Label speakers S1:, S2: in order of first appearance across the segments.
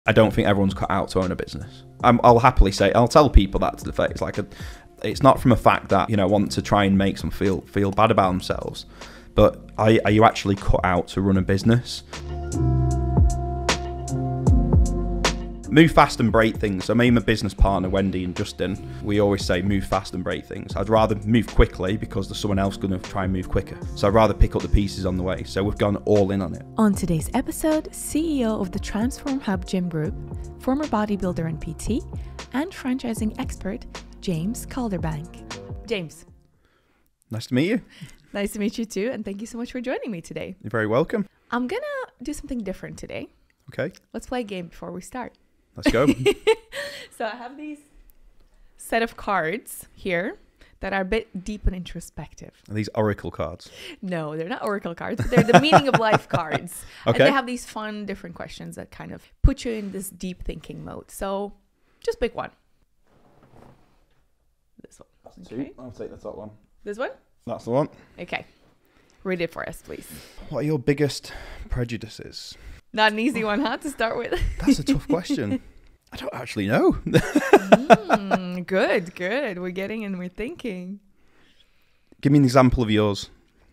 S1: I don't think everyone's cut out to own a business. I'll happily say, I'll tell people that to the face. Like, it's not from a fact that, you know, I want to try and make them feel bad about themselves, but are you actually cut out to run a business? Move fast and break things. So me and my business partner, Wendy and Justin, we always say move fast and break things. I'd rather move quickly because there's someone else going to try and move quicker. So I'd rather pick up the pieces on the way. So we've gone all in on it.
S2: On today's episode, CEO of the Transformhub Gym Group, former bodybuilder and PT, and franchising expert, James Calderbank. James.
S1: Nice to meet you.
S2: Nice to meet you too. And thank you so much for joining me today.
S1: You're very welcome.
S2: I'm going to do something different today.
S1: Okay.
S2: Let's play a game before we start.
S1: Let's go.
S2: So I have these set of cards here that are a bit deep and introspective.
S1: Are these oracle cards?
S2: No, they're not oracle cards. They're the meaning of life cards.
S1: Okay.
S2: And they have these fun, different questions that kind of put you in this deep thinking mode. So just pick one. This one. Okay.
S1: I'll take the top one.
S2: This one?
S1: That's the one.
S2: Okay. Read it for us, please.
S1: What are your biggest prejudices?
S2: Not an easy one, huh, to start with?
S1: That's a tough question. I don't actually know.
S2: Good. We're getting and we're thinking.
S1: Give me an example of yours.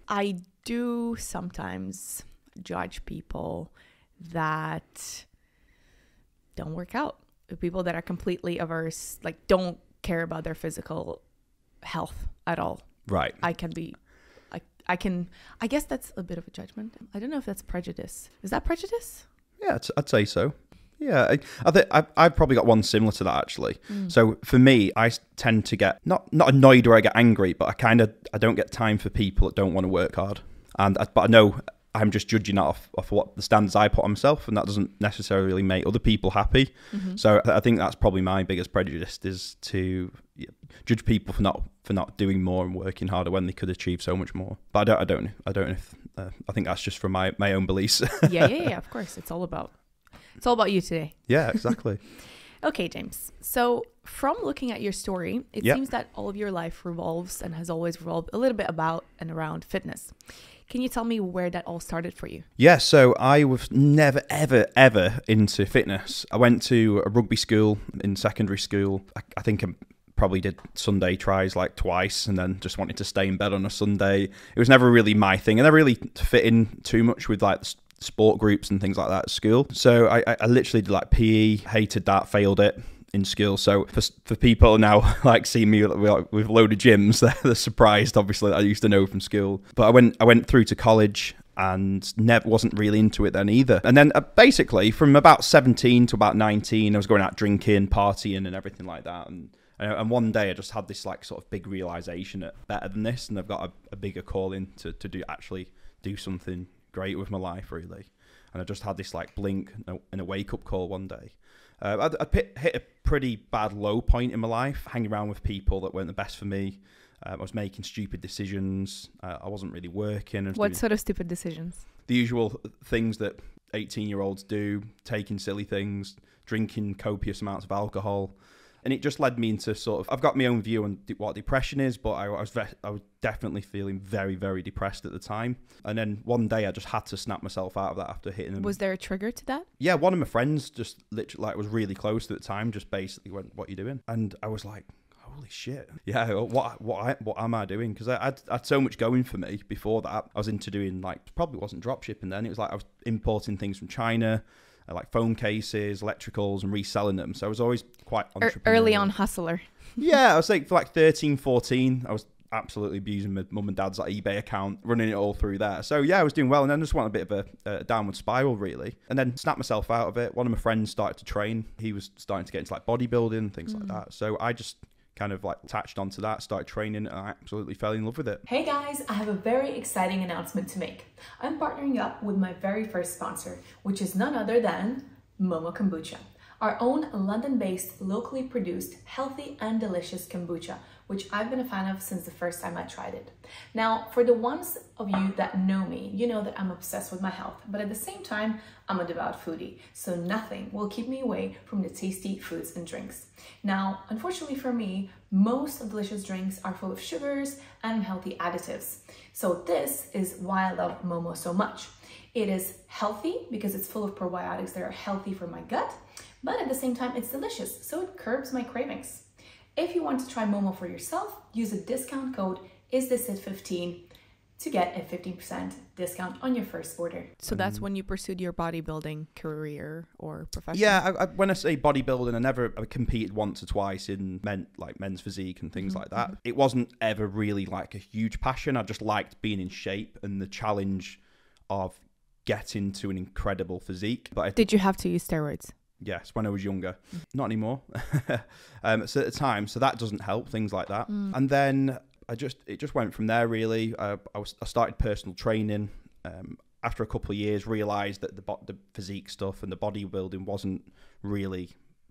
S2: I do sometimes judge people that don't work out. People that are completely averse, like don't care about their physical health at all.
S1: Right.
S2: I guess that's a bit of a judgment. I don't know if that's prejudice. Is that prejudice?
S1: Yeah, I'd say so. Yeah, I think I've probably got one similar to that actually. So for me, I tend to get not annoyed or I get angry, but I don't get time for people that don't want to work hard. But I know I'm just judging that off what the standards I put on myself, and that doesn't necessarily make other people happy. So I think that's probably my biggest prejudice, is to judge people for not doing more and working harder when they could achieve so much more. But I don't know if I think that's just from my own beliefs.
S2: Yeah. Of course, it's all about you today.
S1: Yeah, exactly.
S2: Okay, James. So from looking at your story, it seems that all of your life revolves and has always revolved a little bit about and around fitness. Can you tell me where that all started for you?
S1: Yeah, so I was never, ever, ever into fitness. I went to a rugby school in secondary school. I think I probably did Sunday tries like twice and then just wanted to stay in bed on a Sunday. It was never really my thing. I never really fit in too much with like sport groups and things like that at school. So I literally did like PE, hated that, failed it in school. So for people now like see me with a load of gyms, they're surprised obviously that I used to know from school. But I went through to college and never wasn't really into it then either. And then basically from about 17 to about 19, I was going out drinking, partying and everything like that. And one day I just had this like sort of big realization that better than this, and I've got a bigger calling to do something great with my life really. And I just had this like blink and a wake up call one day. I'd hit a pretty bad low point in my life, hanging around with people that weren't the best for me. I was making stupid decisions. I wasn't really working.
S2: What sort of stupid decisions?
S1: The usual things that 18-year-olds do, taking silly things, drinking copious amounts of alcohol. And it just led me into sort of, I've got my own view on what depression is, but I was definitely feeling very, very depressed at the time. And then one day I just had to snap myself out of that after hitting them.
S2: Was there a trigger to that?
S1: Yeah, one of my friends just literally like was really close at the time, just basically went, "What are you doing?" And I was like, holy shit. Yeah, what am I doing? Because I had so much going for me before that. I was into doing like, probably wasn't drop shipping then. It was like I was importing things from China, like phone cases, electricals, and reselling them. So I was always quite entrepreneurial.
S2: Early on hustler.
S1: Yeah, I was like for like 13, 14, I was absolutely abusing my mum and dad's like eBay account, running it all through there. So yeah, I was doing well, and then just went a bit of a downward spiral really, and then snapped myself out of it. One of my friends started to train. He was starting to get into like bodybuilding, things like that. So I just kind of like attached onto that, started training, and I absolutely fell in love with it.
S3: Hey guys, I have a very exciting announcement to make. I'm partnering up with my very first sponsor, which is none other than Momo Kombucha. our own London-based, locally produced, healthy and delicious kombucha, which I've been a fan of since the first time I tried it. Now, for the ones of you that know me, you know that I'm obsessed with my health, but at the same time, I'm a devout foodie, so nothing will keep me away from the tasty foods and drinks. Now, unfortunately for me, most delicious drinks are full of sugars and unhealthy additives. So this is why I love Momo so much. It is healthy because it's full of probiotics that are healthy for my gut, but at the same time, it's delicious, so it curbs my cravings. If you want to try Momo for yourself, use the discount code ISTHISIT15 to get a 15% discount on your first order.
S2: So that's when you pursued your bodybuilding career or profession?
S1: Yeah, when I say bodybuilding, I competed once or twice in men's physique and things like that. It wasn't ever really like a huge passion. I just liked being in shape and the challenge of getting to an incredible physique. But
S2: did you have to use steroids?
S1: Yes, when I was younger. Not anymore. So at the time, so that doesn't help, things like that. And then it just went from there, really. I started personal training. After a couple of years, realised that the physique stuff and the bodybuilding wasn't really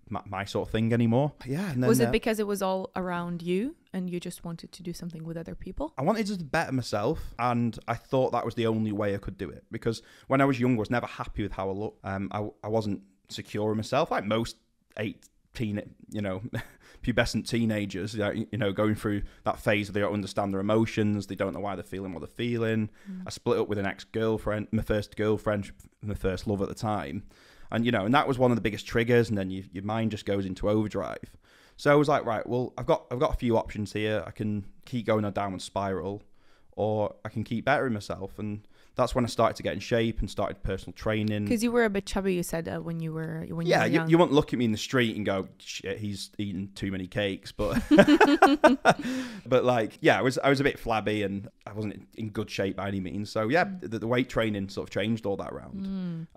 S1: my sort of thing anymore. Yeah. And then,
S2: was it because it was all around you and you just wanted to do something with other people?
S1: I wanted to better myself, and I thought that was the only way I could do it. Because when I was young, I was never happy with how I looked. I wasn't secure in myself, like most pubescent teenagers, going through that phase where they don't understand their emotions, they don't know why they're feeling what they're feeling. I split up with an ex-girlfriend, my first girlfriend, my first love at the time, and that was one of the biggest triggers, and then your mind just goes into overdrive. So I was like, right, well, I've got a few options here. I can keep going a downward spiral, or I can keep bettering myself. And that's when I started to get in shape and started personal training.
S2: Because you were a bit chubby, you said, when you were young.
S1: You wouldn't look at me in the street and go, shit, he's eating too many cakes. But but I was a bit flabby and I wasn't in good shape by any means. So yeah, the weight training sort of changed all that around.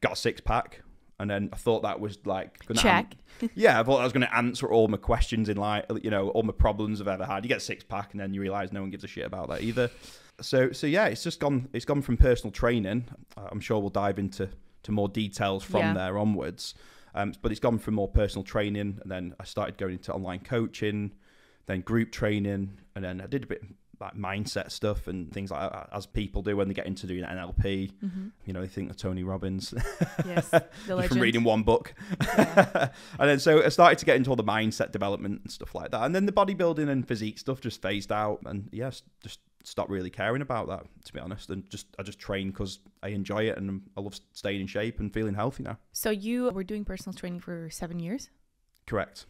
S1: Got a six pack. And then I thought that was like
S2: check.
S1: I thought I was going to answer all my questions in life, all my problems I've ever had. You get a six pack, and then you realise no one gives a shit about that either. So yeah, it's gone from personal training. I'm sure we'll dive into more details from there onwards. But it's gone from more personal training, and then I started going into online coaching, then group training, and then I did a bit like mindset stuff and things like that, as people do when they get into doing NLP. They think of Tony Robbins.
S2: Yes, the legend.
S1: From reading one book. And then so I started to get into all the mindset development and stuff like that, and then the bodybuilding and physique stuff just phased out, and yes, just stopped really caring about that, to be honest, and I just train because I enjoy it and I love staying in shape and feeling healthy now.
S2: So you were doing personal training for 7 years?
S1: Correct.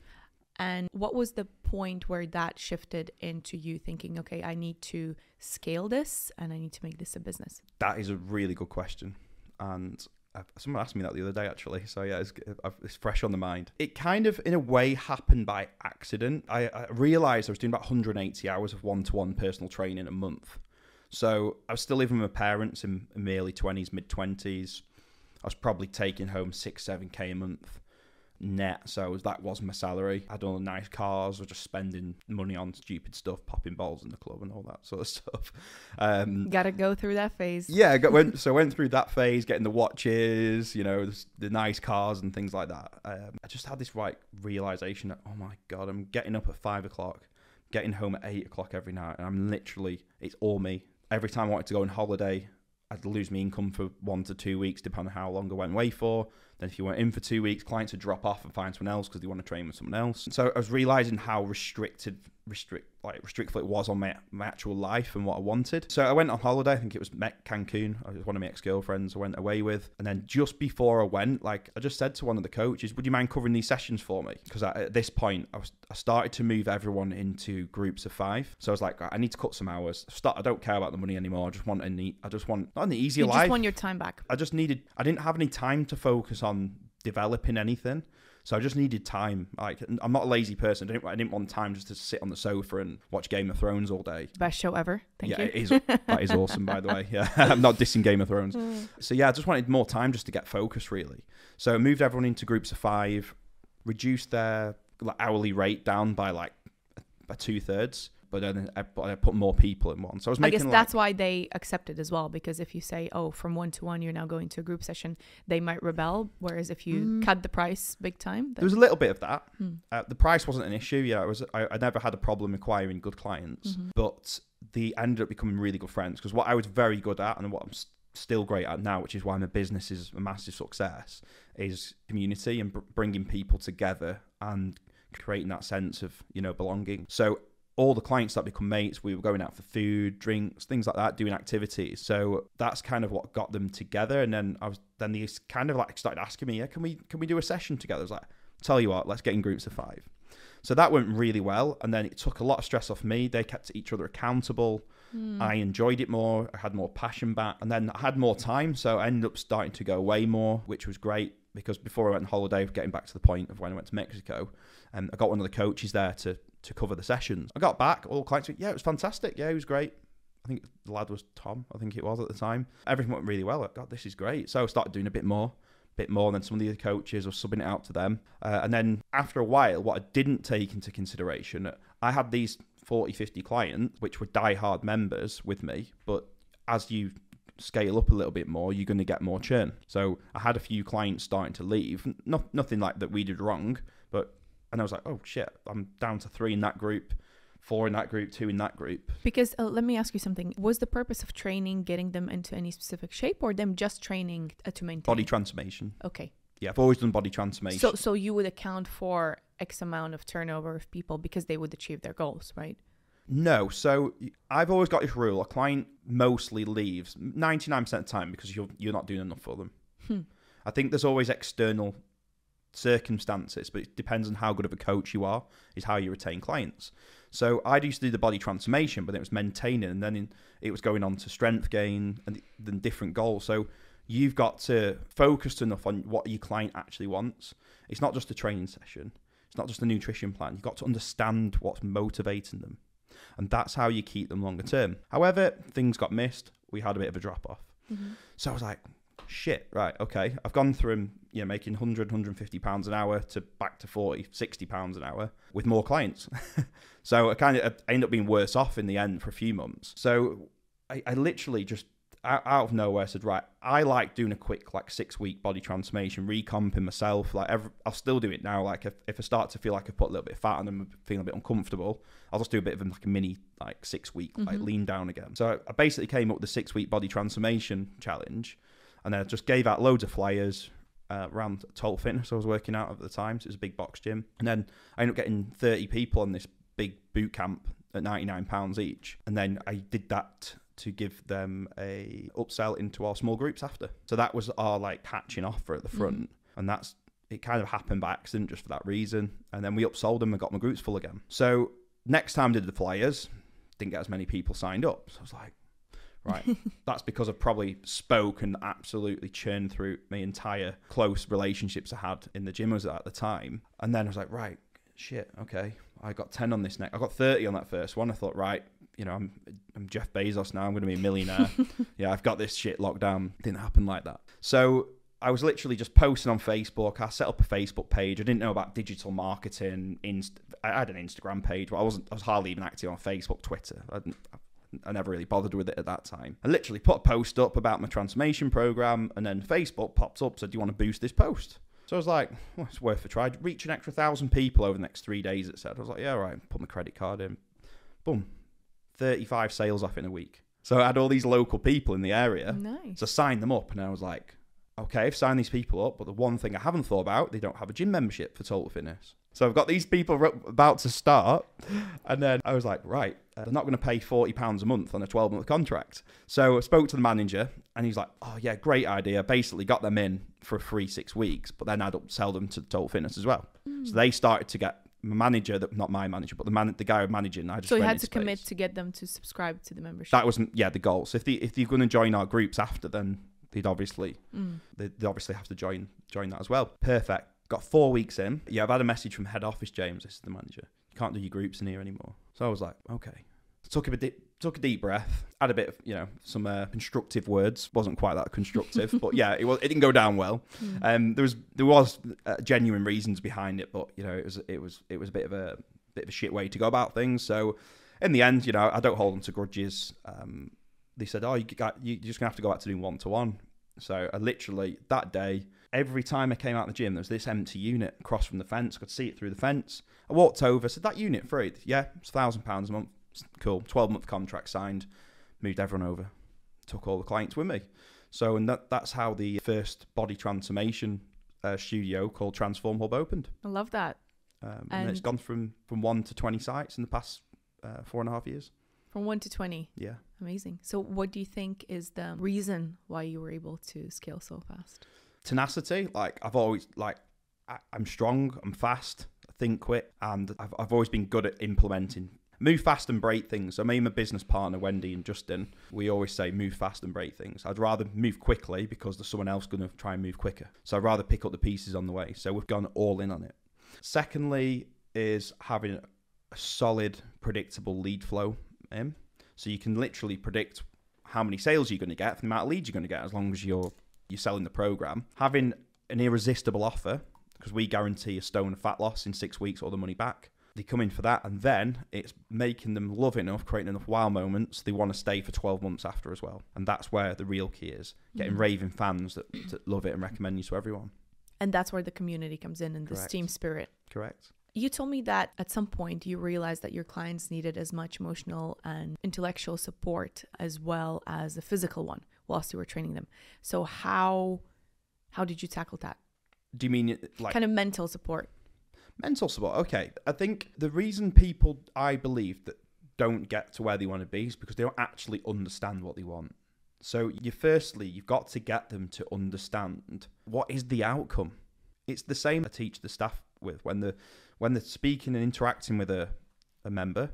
S2: And what was the point where that shifted into you thinking, okay, I need to scale this and I need to make this a business?
S1: That is a really good question. And someone asked me that the other day, actually. So yeah, it's fresh on the mind. It kind of, in a way, happened by accident. I realised I was doing about 180 hours of one-to-one personal training a month. So I was still living with my parents in my early 20s, mid-20s. I was probably taking home 6-7K a month net, so that was my salary. I had all the nice cars, I was just spending money on stupid stuff, popping balls in the club and all that sort of stuff.
S2: Gotta go through that phase.
S1: Yeah, I went through that phase, getting the watches, the nice cars and things like that. I just had this realization that, oh my God, I'm getting up at 5 o'clock, getting home at 8 o'clock every night, and I'm literally, it's all me. Every time I wanted to go on holiday, I'd lose my income for 1 to 2 weeks, depending on how long I went away for. Then if you went in for 2 weeks, clients would drop off and find someone else because they want to train with someone else. So I was realizing how restrictful it was on my actual life and what I wanted. So I went on holiday. I think it was Cancun. It was one of my ex-girlfriends I went away with. And then just before I went, I just said to one of the coaches, would you mind covering these sessions for me? Because at this point, I started to move everyone into groups of 5. So I was like, I need to cut some hours. I don't care about the money anymore. I just want not an easier life.
S2: You just want your time back.
S1: I didn't have any time to focus on developing anything. So I just needed time. I'm not a lazy person. I didn't want time just to sit on the sofa and watch Game of Thrones all day.
S2: Best show ever. Thank you.
S1: Yeah, that is awesome, by the way. Yeah, I'm not dissing Game of Thrones. So yeah, I just wanted more time just to get focused, really. So I moved everyone into groups of 5, reduced their hourly rate down by 2/3, but then I put more people in one. So I was making,
S2: I guess that's why they accept it as well, because if you say, oh, from 1-to-1 you're now going to a group session, they might rebel, whereas if you cut the price big time,
S1: there was a little bit of that. The price wasn't an issue. Yeah, I never had a problem acquiring good clients, but they ended up becoming really good friends, because what I was very good at, and what I'm still great at now, which is why my business is a massive success, is community and bringing people together and creating that sense of, you know, belonging. So all the clients that become mates, we were going out for food, drinks, things like that, doing activities. So that's kind of what got them together. And then they kind of like started asking me, yeah, can we do a session together? I was like, tell you what, let's get in groups of 5. So that went really well. And then it took a lot of stress off me. They kept each other accountable. I enjoyed it more. I had more passion back. And then I had more time. So I ended up starting to go away more, which was great, because before I went on holiday, getting back to the point of when I went to Mexico, I got one of the coaches there to cover the sessions. I got back, all the clients went, yeah, it was fantastic. Yeah, it was great. I think the lad was Tom, I think it was at the time. Everything went really well. God, this is great. So I started doing a bit more. And then some of the other coaches were subbing it out to them. And then after a while, what I didn't take into consideration, I had these 40, 50 clients, which were die-hard members with me. But as you scale up a little bit more, you're going to get more churn. So I had a few clients starting to leave. Nothing like that we did wrong, and I was like, oh shit, I'm down to 3 in that group, 4 in that group, 2 in that group.
S2: Because let me ask you something. Was the purpose of training getting them into any specific shape, or them just training to maintain?
S1: Body transformation.
S2: Okay.
S1: Yeah, I've always done body transformation.
S2: So you would account for X amount of turnover of people because they would achieve their goals, right?
S1: No. So I've always got this rule. A client mostly leaves 99% of the time because you're not doing enough for them. I think there's always external circumstances, but it depends on how good of a coach you are, is how you retain clients. So I used to do the body transformation, but it was maintaining, and then it was going on to strength gain and then different goals. So you've got to focus enough on what your client actually wants. It's not just a training session. It's not just a nutrition plan. You've got to understand what's motivating them. And that's how you keep them longer term. However, things got missed. We had a bit of a drop off. So I was like, shit, right, okay. I've gone through making 100, 150 pounds an hour to back to 40, 60 pounds an hour with more clients. So I ended up being worse off in the end for a few months. So I literally just out of nowhere said, right, I like doing a quick 6-week body transformation, recomping myself. I'll still do it now. Like if I start to feel like I've put a little bit of fat on and I'm feeling a bit uncomfortable, I'll just do a bit of a mini 6-week lean down again. So I basically came up with the 6-week body transformation challenge, and then I just gave out loads of flyers around Total Fitness I was working out at the time. So it was a big box gym. And then I ended up getting 30 people on this big boot camp at £99 each. And then I did that to give them a upsell into our small groups after. So that was our catching offer at the front. And it kind of happened by accident just for that reason. And then we upsold them and got my groups full again. So next time I did the flyers, didn't get as many people signed up. So I was like, right, that's because I probably spoke and absolutely churned through my entire close relationships I had in the gym I was at the time. And then I was like, right, shit, okay, I got 10 on this next. I got 30 on that first one. I thought, right, I'm Jeff Bezos now. I'm going to be a millionaire. Yeah, I've got this shit locked down. Didn't happen like that. So I was literally just posting on Facebook. I set up a Facebook page. I didn't know about digital marketing. I had an Instagram page, but I was hardly even active on Facebook, Twitter. I never really bothered with it at that time. I literally put a post up about my transformation program, and then Facebook popped up, said, do you want to boost this post? So I was like, well, it's worth a try. Reach an extra 1,000 people over the next 3 days, it said. I was like, yeah, all right. Put my credit card in. Boom. 35 sales off in a week. So I had all these local people in the area.
S2: Nice.
S1: So I signed them up, and I was like, okay, I've signed these people up, but the one thing I haven't thought about, they don't have a gym membership for Total Fitness. So I've got these people about to start, and then I was like, right, they're not going to pay £40 a month on a 12-month contract. So I spoke to the manager, and he's like, oh yeah, great idea. Basically got them in for a free 6 weeks, but then I'd upsell them to Total Fitness as well. So they started to get my manager, not my manager, but the guy managing. I just
S2: so you had to commit to get them to subscribe to the membership.
S1: That was the goal. So if you're going to join our groups after, then they'd obviously have to join that as well. Perfect. Got 4 weeks in. Yeah, I've had a message from head office, James. This is the manager. You can't do your groups in here anymore. So I was like, okay. Took a deep breath. Had a bit of some constructive words. Wasn't quite that constructive, but yeah, it didn't go down well. There was genuine reasons behind it, but it was a bit of a shit way to go about things. So in the end, you know, I don't hold them to grudges. They said, you're just going to have to go back to doing one-to-one. So I literally, that day, every time I came out of the gym, there was this empty unit across from the fence. I could see it through the fence. I walked over, said, that unit free? Yeah, it's £1,000 a month. Cool. 12-month contract signed. Moved everyone over. Took all the clients with me. So, and that's how the first body transformation studio called Transformhub opened.
S2: I love that.
S1: And it's gone from 1 to 20 sites in the past 4.5 years.
S2: From 1 to 20.
S1: Yeah.
S2: Amazing. So what do you think is the reason why you were able to scale so fast?
S1: Tenacity. Like, I've always, like, I'm strong, I'm fast, I think quick, and I've always been good at implementing. Move fast and break things. So me and my business partner, Wendy and Justin, we always say move fast and break things. I'd rather move quickly because there's someone else going to try and move quicker. So I'd rather pick up the pieces on the way. So we've gone all in on it. Secondly is having a solid, predictable lead flow. So you can literally predict how many sales you're going to get, the amount of leads you're going to get, as long as you're selling the program. Having an irresistible offer, because we guarantee a stone of fat loss in 6 weeks or the money back. They come in for that, and then it's making them love enough, creating enough wow moments. They want to stay for 12 months after as well. And that's where the real key is, getting raving fans that love it and recommend you to everyone.
S2: And that's where the community comes in and this team spirit.
S1: Correct.
S2: You told me that at some point you realized that your clients needed as much emotional and intellectual support as well as a physical one whilst you were training them. So how did you tackle that?
S1: Do you mean like
S2: kind of mental support?
S1: Mental support. Okay. I think the reason people, I believe, that don't get to where they want to be is because they don't actually understand what they want. So you've got to get them to understand what is the outcome. It's the same I teach the staff with when they're speaking and interacting with a member,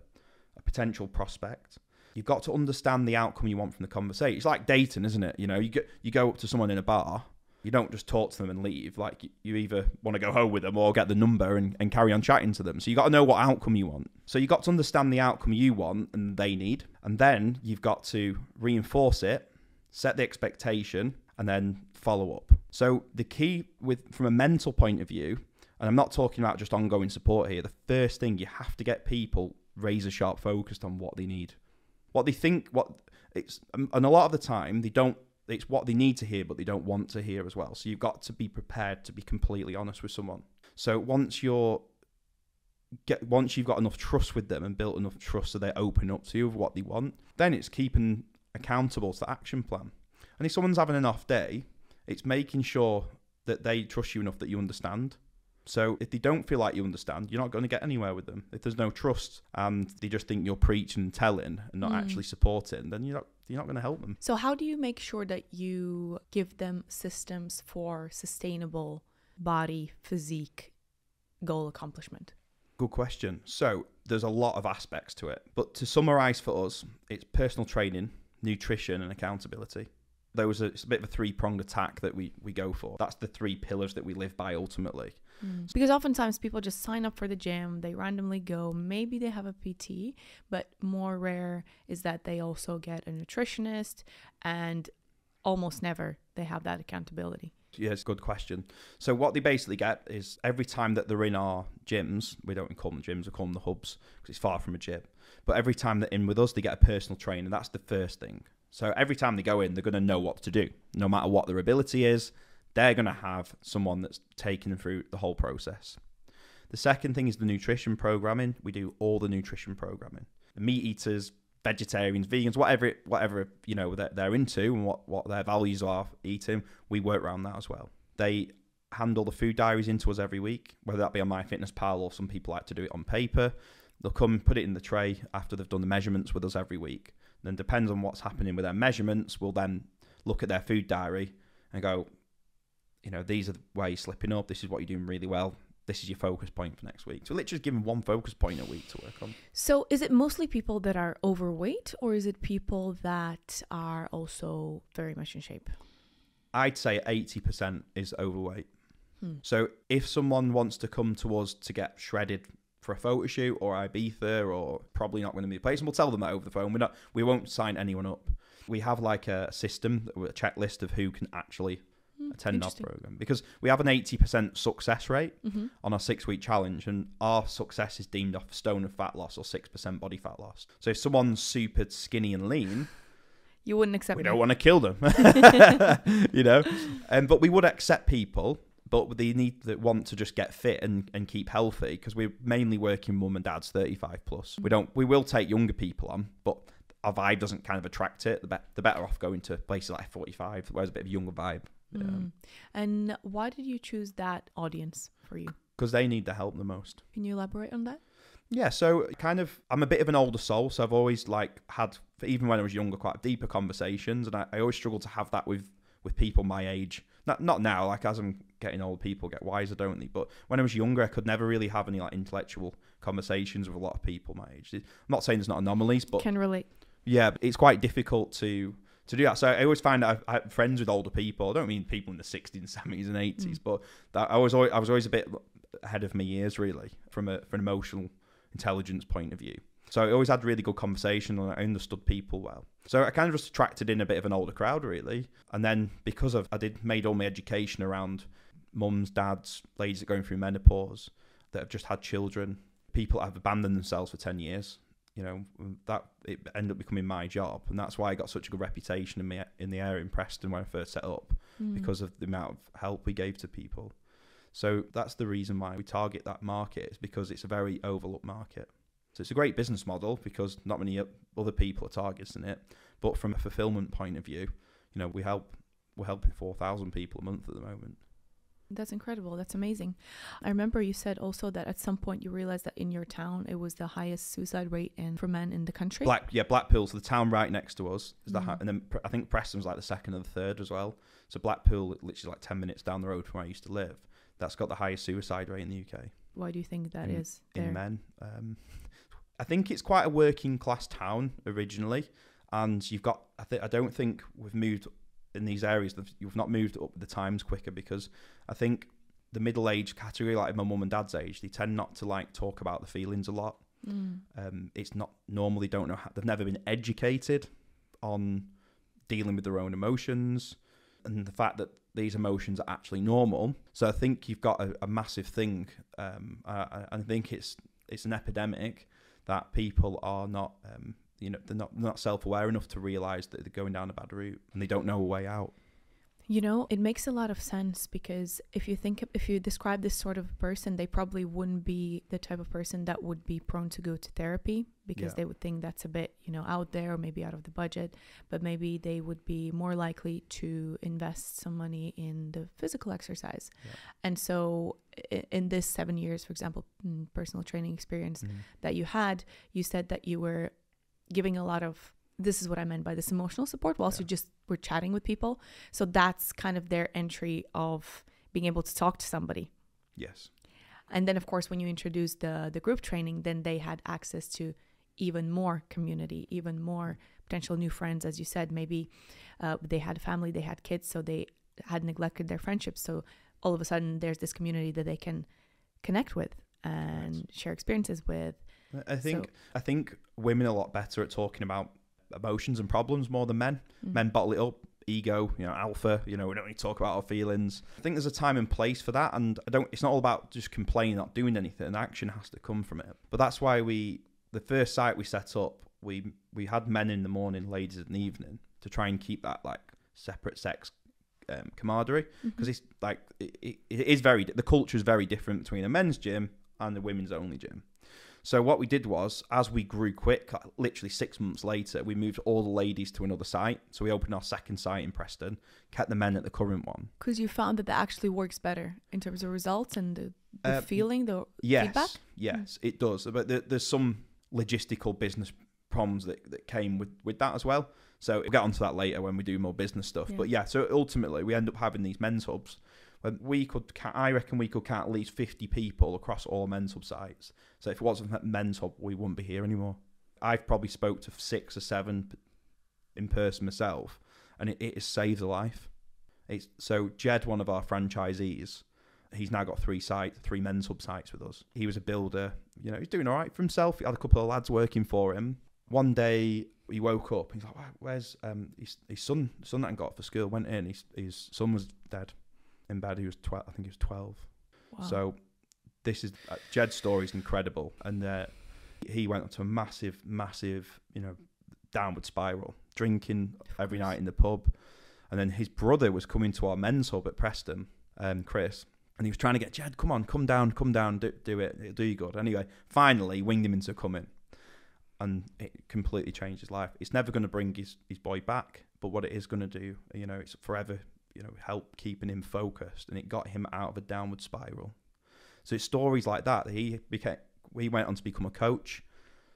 S1: a potential prospect. You've got to understand the outcome you want from the conversation. It's like dating, isn't it? You know, you go up to someone in a bar. You don't just talk to them and leave. Like, you either want to go home with them or get the number and carry on chatting to them. So you got to know what outcome you want. So you got to understand the outcome you want and they need. And then you've got to reinforce it, set the expectation, and then follow up. So the key from a mental point of view, and I'm not talking about just ongoing support here, the first thing, you have to get people razor sharp focused on what they need. What they think, and a lot of the time it's what they need to hear, but they don't want to hear as well. So you've got to be prepared to be completely honest with someone. So once you've got enough trust with them and built enough trust so they open up to you of what they want, then it's keeping accountable to the action plan. And if someone's having an off day, it's making sure that they trust you enough that you understand. So if they don't feel like you understand, you're not going to get anywhere with them. If there's no trust and they just think you're preaching and telling and not actually supporting, then you're not going to help them.
S2: So how do you make sure that you give them systems for sustainable body, physique, goal accomplishment?
S1: Good question. So there's a lot of aspects to it. But to summarize for us, it's personal training, nutrition, and accountability. It's a bit of a three-pronged attack that we go for. That's the 3 pillars that we live by ultimately.
S2: Because oftentimes people just sign up for the gym, they randomly go, maybe they have a PT, but more rare is that they also get a nutritionist, and almost never they have that accountability.
S1: Yeah, it's a good question. So what they basically get is every time that they're in our gyms, we don't call them gyms, we call them the hubs because it's far from a gym. But every time they're in with us, they get a personal trainer. That's the first thing. So every time they go in, they're going to know what to do. No matter what their ability is, they're going to have someone that's taking them through the whole process. The second thing is the nutrition programming. We do all the nutrition programming. The meat eaters, vegetarians, vegans, whatever they're into and what their values are eating, we work around that as well. They handle the food diaries into us every week, whether that be on MyFitnessPal or some people like to do it on paper. They'll come put it in the tray after they've done the measurements with us every week. Then depends on what's happening with their measurements, we'll then look at their food diary and go, these are where you're slipping up. This is what you're doing really well. This is your focus point for next week. So literally just give them one focus point a week to work on.
S2: So is it mostly people that are overweight, or is it people that are also very much in shape?
S1: I'd say 80% is overweight. So if someone wants to come to us to get shredded for a photo shoot or Ibiza, or probably not going to be a place, and we'll tell them that over the phone. We won't sign anyone up. We have like a system, a checklist of who can actually a 10 NOD program, because we have an 80% success rate on our 6-week challenge, and our success is deemed off a stone of fat loss or 6% body fat loss. So if someone's super skinny and lean,
S2: you wouldn't accept
S1: we
S2: them.
S1: don't want to kill them, you know. But we would accept people, but they need that want to just get fit and keep healthy, because we're mainly working mum and dads 35 plus. We will take younger people on, but our vibe doesn't kind of attract it. The better off going to places like 45, where there's a bit of a younger vibe.
S2: And why did you choose that audience for you?
S1: Because they need the help the most.
S2: Can you elaborate on that?
S1: Yeah, so kind of, I'm a bit of an older soul, so I've always had, even when I was younger, quite deeper conversations, and I always struggle to have that with people my age. Not now, like as I'm getting old, people get wiser, don't they? But when I was younger, I could never really have any intellectual conversations with a lot of people my age. I'm not saying there's not anomalies, but
S2: can relate.
S1: Yeah, it's quite difficult to do that. So I always find that I have friends with older people. I don't mean people in the 60s and 70s and 80s, but that I was always a bit ahead of my years, really, from an emotional intelligence point of view. So I always had really good conversation, and I understood people well. So I kind of just attracted in a bit of an older crowd, really. And then because made all my education around mums, dads, ladies that are going through menopause, that have just had children, people that have abandoned themselves for 10 years. You know, that it ended up becoming my job, and that's why I got such a good reputation in the area in Preston when I first set up, because of the amount of help we gave to people. So that's the reason why we target that market, is because it's a very overlooked market. So it's a great business model because not many other people are targeting it. But from a fulfillment point of view, you know, we're helping 4,000 people a month at the moment.
S2: That's incredible. That's amazing. I remember you said also that at some point you realized that in your town it was the highest suicide rate for men in the country.
S1: Blackpool's the town right next to us is and then I think Preston's like the second or the third as well. So Blackpool, literally like 10 minutes down the road from where I used to live, that's got the highest suicide rate in the UK.
S2: Why do you think that is there?
S1: In men? I think it's quite a working class town originally, and you've got. I don't think we've moved in these areas. You've not moved up the times quicker, because I think the middle age category, like my mum and dad's age, they tend not to talk about the feelings a lot. It's not normally don't know how, they've never been educated on dealing with their own emotions and the fact that these emotions are actually normal. So I think you've got a massive thing. I think it's an epidemic that people are not, they're not self-aware enough to realise that they're going down a bad route and they don't know a way out.
S2: You know, it makes a lot of sense, because if you describe this sort of person, they probably wouldn't be the type of person that would be prone to go to therapy, because they would think that's a bit, out there or maybe out of the budget, but maybe they would be more likely to invest some money in the physical exercise. Yeah. And so in this 7 years, for example, personal training experience that you had, you said that you were giving a lot of, this is what I meant by this emotional support, whilst you just were chatting with people. So that's kind of their entry of being able to talk to somebody.
S1: Yes.
S2: And then, of course, when you introduced the group training, then they had access to even more community, even more potential new friends. As you said, maybe they had a family, they had kids, so they had neglected their friendships. So all of a sudden, there's this community that they can connect with and share experiences with.
S1: I think women are a lot better at talking about emotions and problems more than men. Men bottle it up, ego, alpha, we don't need to talk about our feelings. I think there's a time and place for that, and it's not all about just complaining, not doing anything. Action has to come from it. But that's why the first site we set up, we had men in the morning, ladies in the evening, to try and keep that separate sex camaraderie, because it's it is the culture is very different between a men's gym and the women's only gym. So what we did was, as we grew quick, literally 6 months later, we moved all the ladies to another site. So we opened our second site in Preston, kept the men at the current one.
S2: Because you found that actually works better in terms of results and the feeling, the feedback?
S1: Yes, it does. But there's some logistical business problems that came with that as well. So we'll get onto that later when we do more business stuff. Yeah. But so ultimately we end up having these men's hubs. I reckon we could count at least 50 people across all men's hub sites. So if it wasn't a men's hub, we wouldn't be here anymore. I've probably spoke to 6 or 7 in person myself, and it has saved a life. So Jed, one of our franchisees, he's now got 3 men's hub sites with us. He was a builder, he's doing all right for himself. He had a couple of lads working for him. One day he woke up, he's like, where's his son that I got for school? Went in, his son was dead. in bed. He was 12. I think he was 12.
S2: Wow.
S1: So this is Jed's story is incredible, and he went onto a massive, downward spiral, drinking every night in the pub, and then his brother was coming to our men's hub at Preston, Chris, and he was trying to get Jed, come down, do it, it'll do you good. Anyway, finally winged him into coming, and it completely changed his life. It's never going to bring his boy back, but what it is going to do, it's forever, help keeping him focused, and it got him out of a downward spiral. So it's stories like that he went on to become a coach,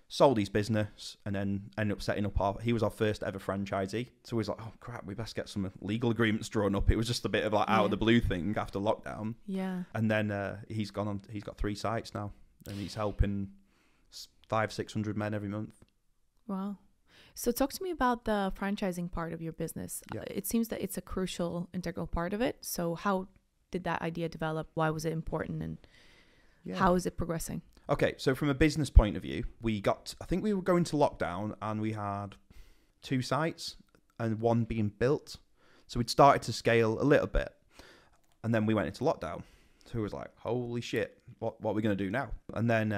S1: sold his business, and then ended up setting up he was our first ever franchisee. So he was like, oh crap, we best get some legal agreements drawn up. It was just a bit of like out of the blue thing after lockdown.
S2: Yeah.
S1: And then he's got 3 sites now, and he's helping 500-600 men every month.
S2: Wow. So talk to me about the franchising part of your business.
S1: Yeah.
S2: It seems that it's a crucial, integral part of it. So how did that idea develop? Why was it important? And how is it progressing?
S1: Okay, so from a business point of view, I think we were going to lockdown, and we had 2 sites and 1 being built. So we'd started to scale a little bit, and then we went into lockdown. So it was like, holy shit, what are we going to do now? And then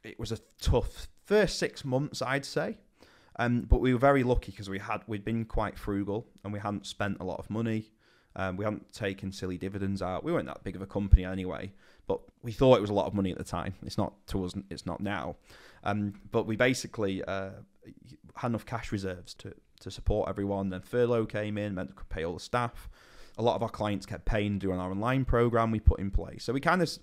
S1: it was a tough first 6 months, I'd say. But we were very lucky because we'd been quite frugal, and we hadn't spent a lot of money. We hadn't taken silly dividends out. We weren't that big of a company anyway, but we thought it was a lot of money at the time. It's not to us. It's not now. But we basically had enough cash reserves to support everyone. Then furlough came in, meant we could pay all the staff. A lot of our clients kept paying doing our online program we put in place. So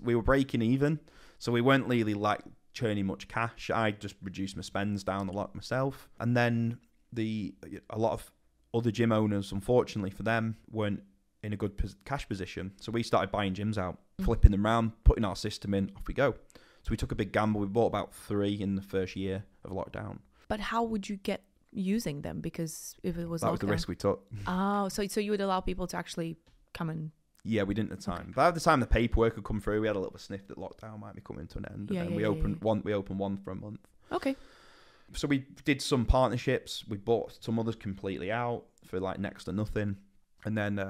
S1: we were breaking even. So we weren't really like churning much cash. I just reduced my spends down a lot myself. And then a lot of other gym owners, unfortunately for them, weren't in a good cash position. So we started buying gyms out, flipping them around, putting our system in, off we go. So we took a big gamble. We bought about 3 in the first year of lockdown.
S2: But how would you get using them? Because if it was
S1: that
S2: lockdown,
S1: was the risk we took.
S2: Oh, so you would allow people to actually come and...
S1: Yeah, we didn't at the time. Okay. But at the time the paperwork had come through, we had a little sniff that lockdown might be coming to an end. And we opened one for a month. Okay. So we did some partnerships. We bought some others completely out for like next to nothing. And then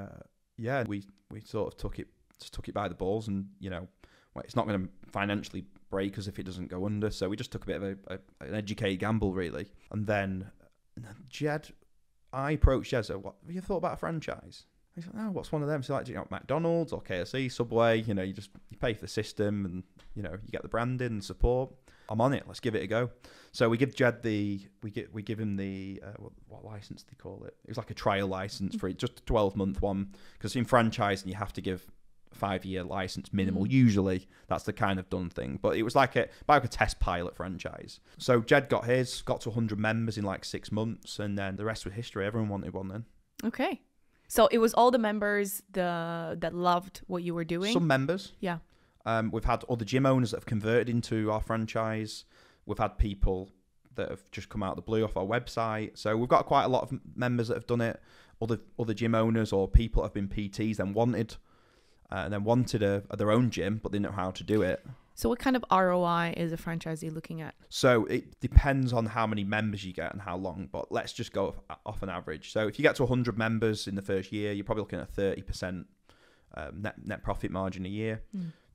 S1: we sort of took it by the balls, and it's not going to financially break us if it doesn't go under. So we just took a bit of an educated gamble, really. And then I approached Jed. So, what have you thought about a franchise? He's like, oh, what's one of them? So like, McDonald's or KFC, Subway. You pay for the system, and you get the branding and support. I'm on it. Let's give it a go. So we give Jed we give him the what license do they call it? It was like a trial license for just a 12-month one, because in franchising you have to give a 5-year license minimal. Usually that's the kind of done thing, but it was like a test pilot franchise. So Jed got to 100 members in like 6 months, and then the rest was history. Everyone wanted one then. Okay.
S2: So it was all the members that loved what you were doing?
S1: Some members.
S2: Yeah.
S1: We've had other gym owners that have converted into our franchise. We've had people that have just come out of the blue off our website. So we've got quite a lot of members that have done it. Other gym owners or people that have been PTs then wanted their own gym, but they didn't know how to do it.
S2: So what kind of ROI is a franchisee looking at?
S1: So it depends on how many members you get and how long, but let's just go off an average. So if you get to 100 members in the first year, you're probably looking at 30% net profit margin a year.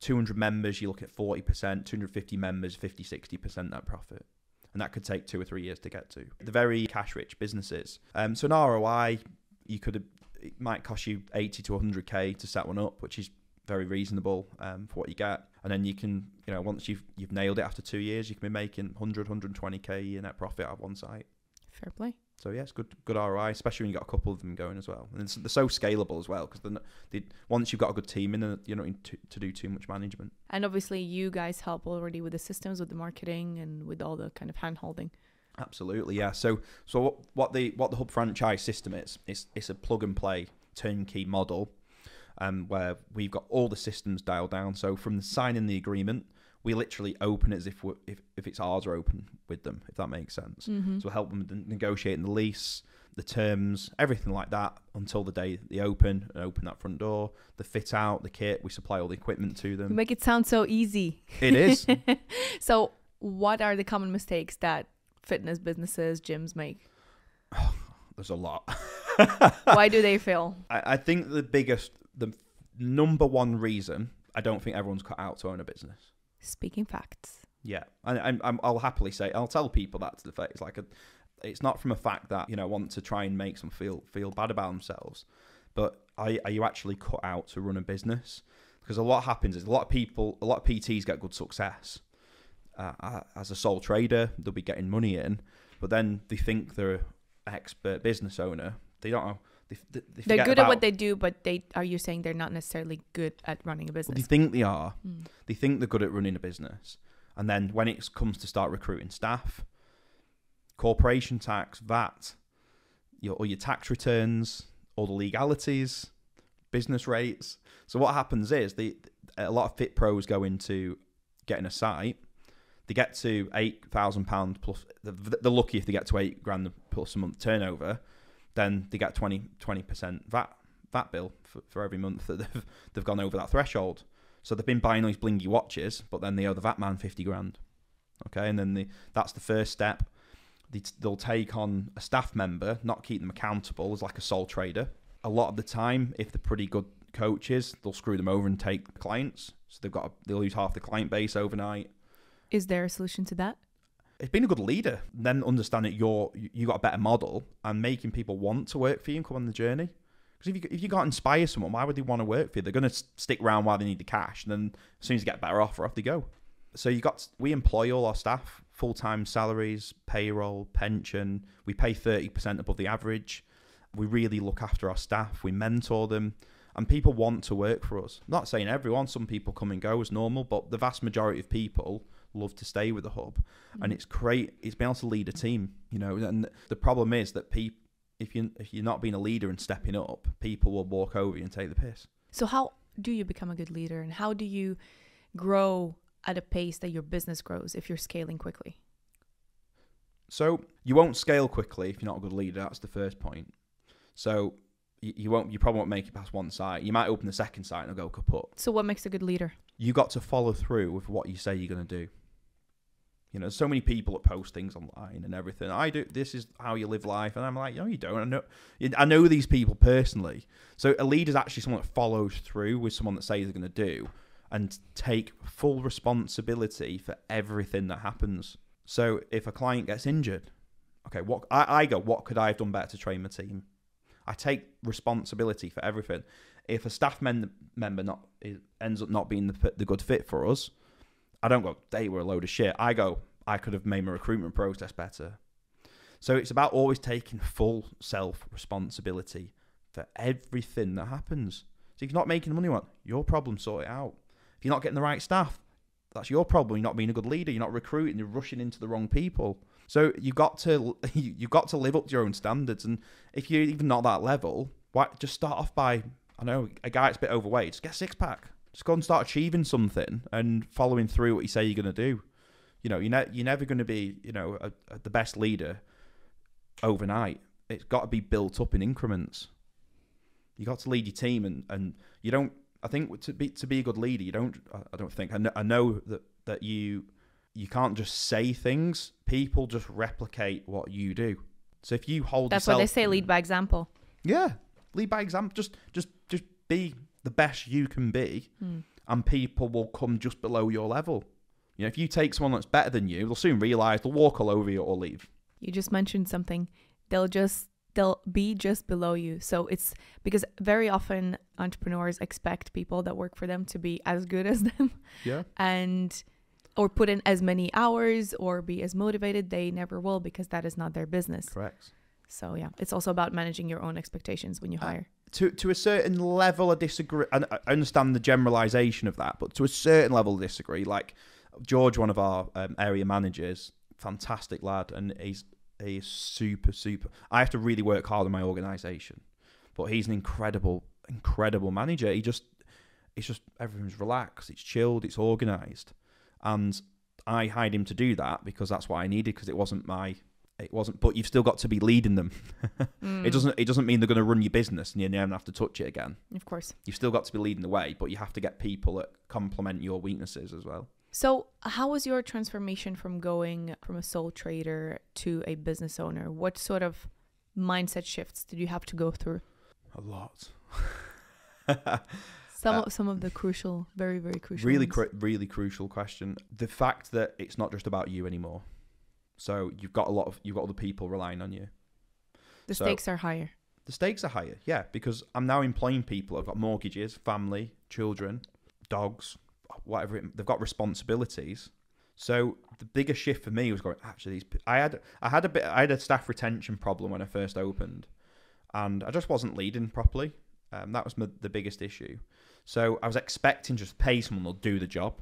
S1: 200 members, you look at 40%, 250 members, 50-60% net profit. And that could take 2 or 3 years to get to. The very cash-rich businesses. So an ROI, it might cost you 80 to 100K to set one up, which is very reasonable for what you get. And then you can, once you've nailed it after 2 years, you can be making 100, 120K in net profit out of one site.
S2: Fair play.
S1: So yeah, it's good ROI, especially when you've got a couple of them going as well. And they're so scalable as well, because once you've got a good team in, you're not to do too much management.
S2: And obviously you guys help already with the systems, with the marketing, and with all the kind of hand-holding.
S1: Absolutely, yeah. So what the Hub franchise system is, it's a plug-and-play turnkey model, where we've got all the systems dialed down. So from signing the agreement, we literally open it as if it's ours are open with them, if that makes sense. Mm-hmm. So we'll help them negotiating the lease, the terms, everything like that until the day they open that front door, the fit out, the kit, we supply all the equipment to them.
S2: You make it sound so easy.
S1: It is.
S2: So what are the common mistakes that fitness businesses, gyms make?
S1: There's a lot.
S2: Why do they fail?
S1: I think the number one reason I don't think everyone's cut out to own a business.
S2: Speaking facts.
S1: Yeah, and I'll happily say, I'll tell people that to the face. Like, it's not from a fact that, you know, I want to try and make them feel bad about themselves, but are you actually cut out to run a business? Because a lot happens is a lot of PTs get good success as a sole trader. They'll be getting money in, but then they think they're an expert business owner. They don't know.
S2: They're good at what they do, but are you saying they're not necessarily good at running a business?
S1: Well, they think they are. They think they're good at running a business. And then when it comes to start recruiting staff, corporation tax, VAT, all your tax returns, all the legalities, business rates. So what happens is a lot of fit pros go into getting a site. They get to £8,000 plus. They're lucky if they get to £8,000 plus a month turnover. Then they get 20% VAT bill for every month that they've gone over that threshold. So they've been buying these blingy watches, but then they owe the VAT man 50 grand. Okay, and then that's the first step. They'll take on a staff member, not keep them accountable as like a sole trader. A lot of the time, if they're pretty good coaches, they'll screw them over and take clients. So they'll lose half the client base overnight. Is
S2: there a solution to that?
S1: It's being a good leader. Then understanding you got a better model and making people want to work for you and come on the journey. Because if you can't inspire someone, why would they want to work for you? They're going to stick around while they need the cash, and then as soon as they get a better offer, off they go. So we employ all our staff, full-time salaries, payroll, pension. We pay 30% above the average. We really look after our staff. We mentor them, and people want to work for us. I'm not saying everyone. Some people come and go as normal, but the vast majority of people love to stay with the hub, and it's great. It's been able to lead a team, you know. And the problem is that if you're not being a leader and stepping up, people will walk over you and take the piss.
S2: So how do you become a good leader, and how do you grow at a pace that your business grows if you're scaling quickly?
S1: So you won't scale quickly if you're not a good leader. That's the first point. So you probably won't make it past one site. You might open the second site and it'll go kaput.
S2: So what makes a good leader?
S1: You got to follow through with what you say you're going to do. You know, so many people that post things online and everything. This is how you live life. And I'm like, no, you don't. I know these people personally. So a leader is actually someone that follows through with someone that says they're going to do and take full responsibility for everything that happens. So if a client gets injured, okay, what could I have done better to train my team? I take responsibility for everything. If a staff member ends up not being the good fit for us, I don't go, they were a load of shit. I go, I could have made my recruitment process better. So it's about always taking full self-responsibility for everything that happens. So if you're not making the money, your problem, sort it out. If you're not getting the right staff, that's your problem. You're not being a good leader. You're not recruiting. You're rushing into the wrong people. So you've got to live up to your own standards. And if you're even not that level, just start off by, I know, a guy that's a bit overweight, just get a six-pack. Just go and start achieving something and following through what you say you're going to do. You know, you're never going to be, you know, the best leader overnight. It's got to be built up in increments. You got to lead your team, and you don't. I think to be a good leader, you don't. I don't think. I know that you can't just say things. People just replicate what you do. So if you hold,
S2: that's why they say lead by example.
S1: Yeah, lead by example. Just be the best you can be, and people will come just below your level. You know, if you take someone that's better than you, they'll soon realize they'll walk all over you or leave.
S2: You just mentioned something. They'll be just below you. So it's because very often entrepreneurs expect people that work for them to be as good as them.
S1: Yeah.
S2: Or put in as many hours or be as motivated. They never will, because that is not their business.
S1: Correct.
S2: So yeah, it's also about managing your own expectations when you hire.
S1: To a certain level, I disagree. I understand the generalization of that, but to a certain level, I disagree. Like George, one of our area managers, fantastic lad, and he's super. I have to really work hard in my organisation, but he's an incredible manager. It's just everything's relaxed, it's chilled, it's organised, and I hired him to do that because that's what I needed. Because it wasn't. But you've still got to be leading them. It doesn't mean they're going to run your business and you never have to touch it again.
S2: Of course.
S1: You've still got to be leading the way, but you have to get people that complement your weaknesses as well.
S2: So how was your transformation from going from a sole trader to a business owner? What sort of mindset shifts did you have to go through?
S1: A lot.
S2: Some of the crucial, very, very crucial
S1: Really,
S2: ones.
S1: really crucial question. The fact that it's not just about you anymore. So you've got other people relying on you.
S2: The stakes are higher.
S1: The stakes are higher, yeah, because I'm now employing people. I've got mortgages, family, children, dogs, whatever. They've got responsibilities. So the bigger shift for me was going, actually, I had a staff retention problem when I first opened, and I just wasn't leading properly. That was the biggest issue. So I was expecting just pay someone who'll do the job.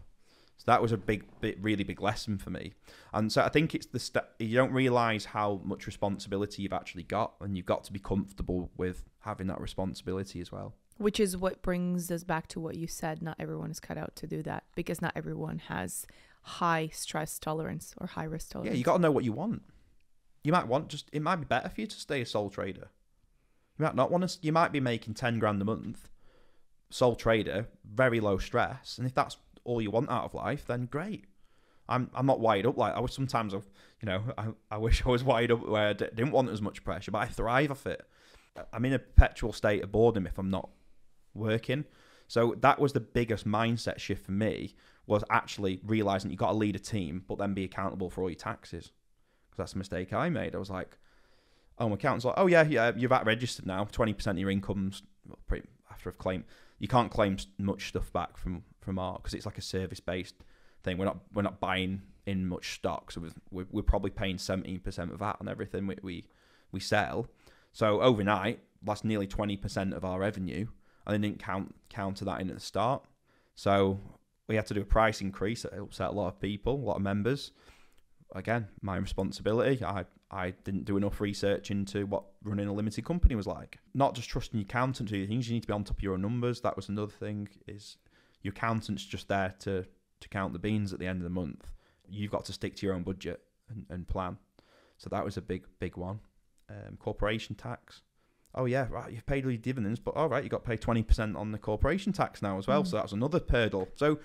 S1: So that was a really big lesson for me. And so I think it's you don't realise how much responsibility you've actually got, and you've got to be comfortable with having that responsibility as well.
S2: Which is what brings us back to what you said. Not everyone is cut out to do that, because not everyone has high stress tolerance or high risk tolerance.
S1: Yeah, you got to know what you want. You might want it might be better for you to stay a sole trader. You might not want to. You might be making 10 grand a month, sole trader, very low stress, and if that's all you want out of life, then great. I'm not wired up like I was. Sometimes I wish I was wired up where I didn't want as much pressure, but I thrive off it. I'm in a perpetual state of boredom if I'm not working. So that was the biggest mindset shift for me, was actually realizing you got to lead a team, but then be accountable for all your taxes. Because that's a mistake I made. I was like, oh, my accountant's like, oh yeah, you're VAT registered now. 20% of your income's after I've claimed. You can't claim much stuff back from art because it's like a service-based thing. We're not buying in much stock, so we're probably paying 17% of VAT on everything we sell. So overnight, that's nearly 20% of our revenue, and they didn't counter that in at the start. So we had to do a price increase that upset a lot of people, a lot of members. Again, my responsibility. I didn't do enough research into what running a limited company was like. Not just trusting your accountant to do things, you need to be on top of your own numbers. That was another thing, is your accountant's just there to count the beans at the end of the month. You've got to stick to your own budget and plan. So that was a big one. Corporation tax. Oh yeah, right, you've paid all your dividends, but all right, you've got to pay 20% on the corporation tax now as well. So that's another hurdle. So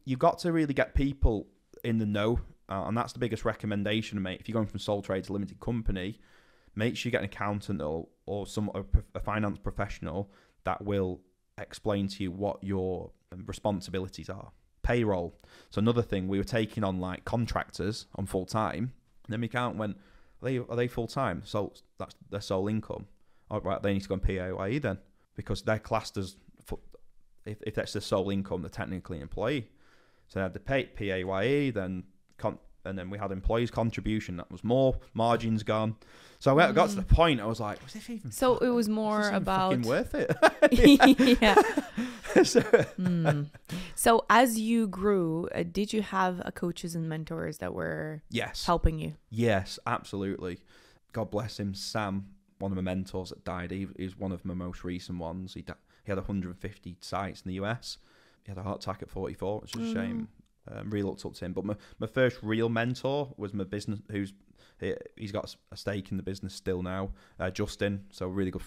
S1: you've got to really get people in the know. And that's the biggest recommendation, mate. If you're going from sole trade to limited company, make sure you get an accountant or a finance professional that will explain to you what your responsibilities are. Payroll. So another thing, we were taking on like contractors on full time. And then my accountant went, are they full time? So that's their sole income. All right, they need to go on PAYE then, because they're classed as, if that's their sole income, they're technically an employee. So they had to pay PAYE, and then we had employees' contribution. That was more margins gone. So I got to the point, I was like, was this even?
S2: So it was more about
S1: fucking worth it.
S2: Yeah. So as you grew, did you have coaches and mentors that were helping you?
S1: Yes, absolutely. God bless him, Sam, one of my mentors that died. He's one of my most recent ones. He had 150 sites in the US. He had a heart attack at 44, which is a shame. Really looked up to him. But my first real mentor was my business, he's got a stake in the business still now, Justin. So really good.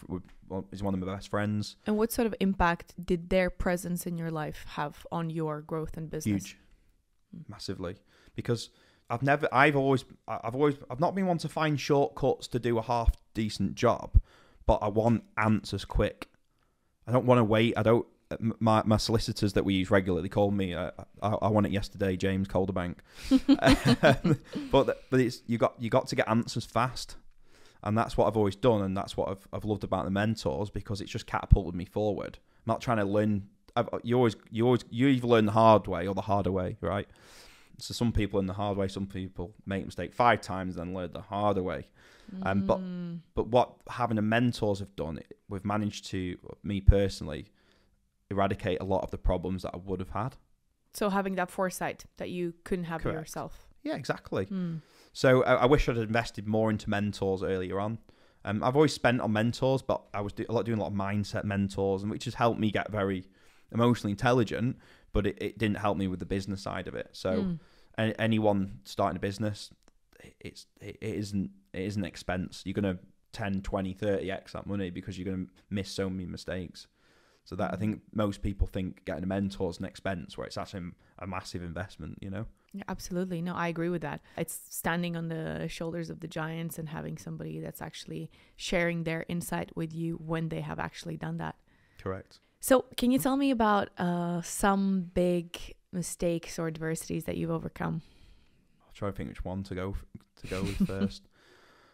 S1: He's one of my best friends.
S2: And what sort of impact did their presence in your life have on your growth and business?
S1: Huge, massively. Because I've not been one to find shortcuts to do a half decent job, but I want answers quick. I don't want to wait. My solicitors that we use regularly call me, I want it yesterday, James Calderbank. but it's you got to get answers fast, and that's what I've always done, and that's what I've loved about the mentors, because it's just catapulted me forward. I'm not trying to learn. You either learn the hard way or the harder way, right? So some people learn the hard way, some people make a mistake 5 times and then learn the harder way. But what having the mentors have done, we've managed to, me personally, eradicate a lot of the problems that I would have had.
S2: So having that foresight that you couldn't have yourself.
S1: Yeah, exactly. So I wish I'd invested more into mentors earlier on. I've always spent on mentors, but I was doing a lot of mindset mentors, and which has helped me get very emotionally intelligent, but it didn't help me with the business side of it. So anyone starting a business, it isn't an expense. You're going to 10, 20, 30x that money because you're going to miss so many mistakes. So that I think most people think getting a mentor is an expense, where it's actually a massive investment, you know?
S2: Yeah, absolutely. No, I agree with that. It's standing on the shoulders of the giants and having somebody that's actually sharing their insight with you when they have actually done that.
S1: Correct.
S2: So can you tell me about some big mistakes or adversities that you've overcome?
S1: I'll try to think which one to go with first.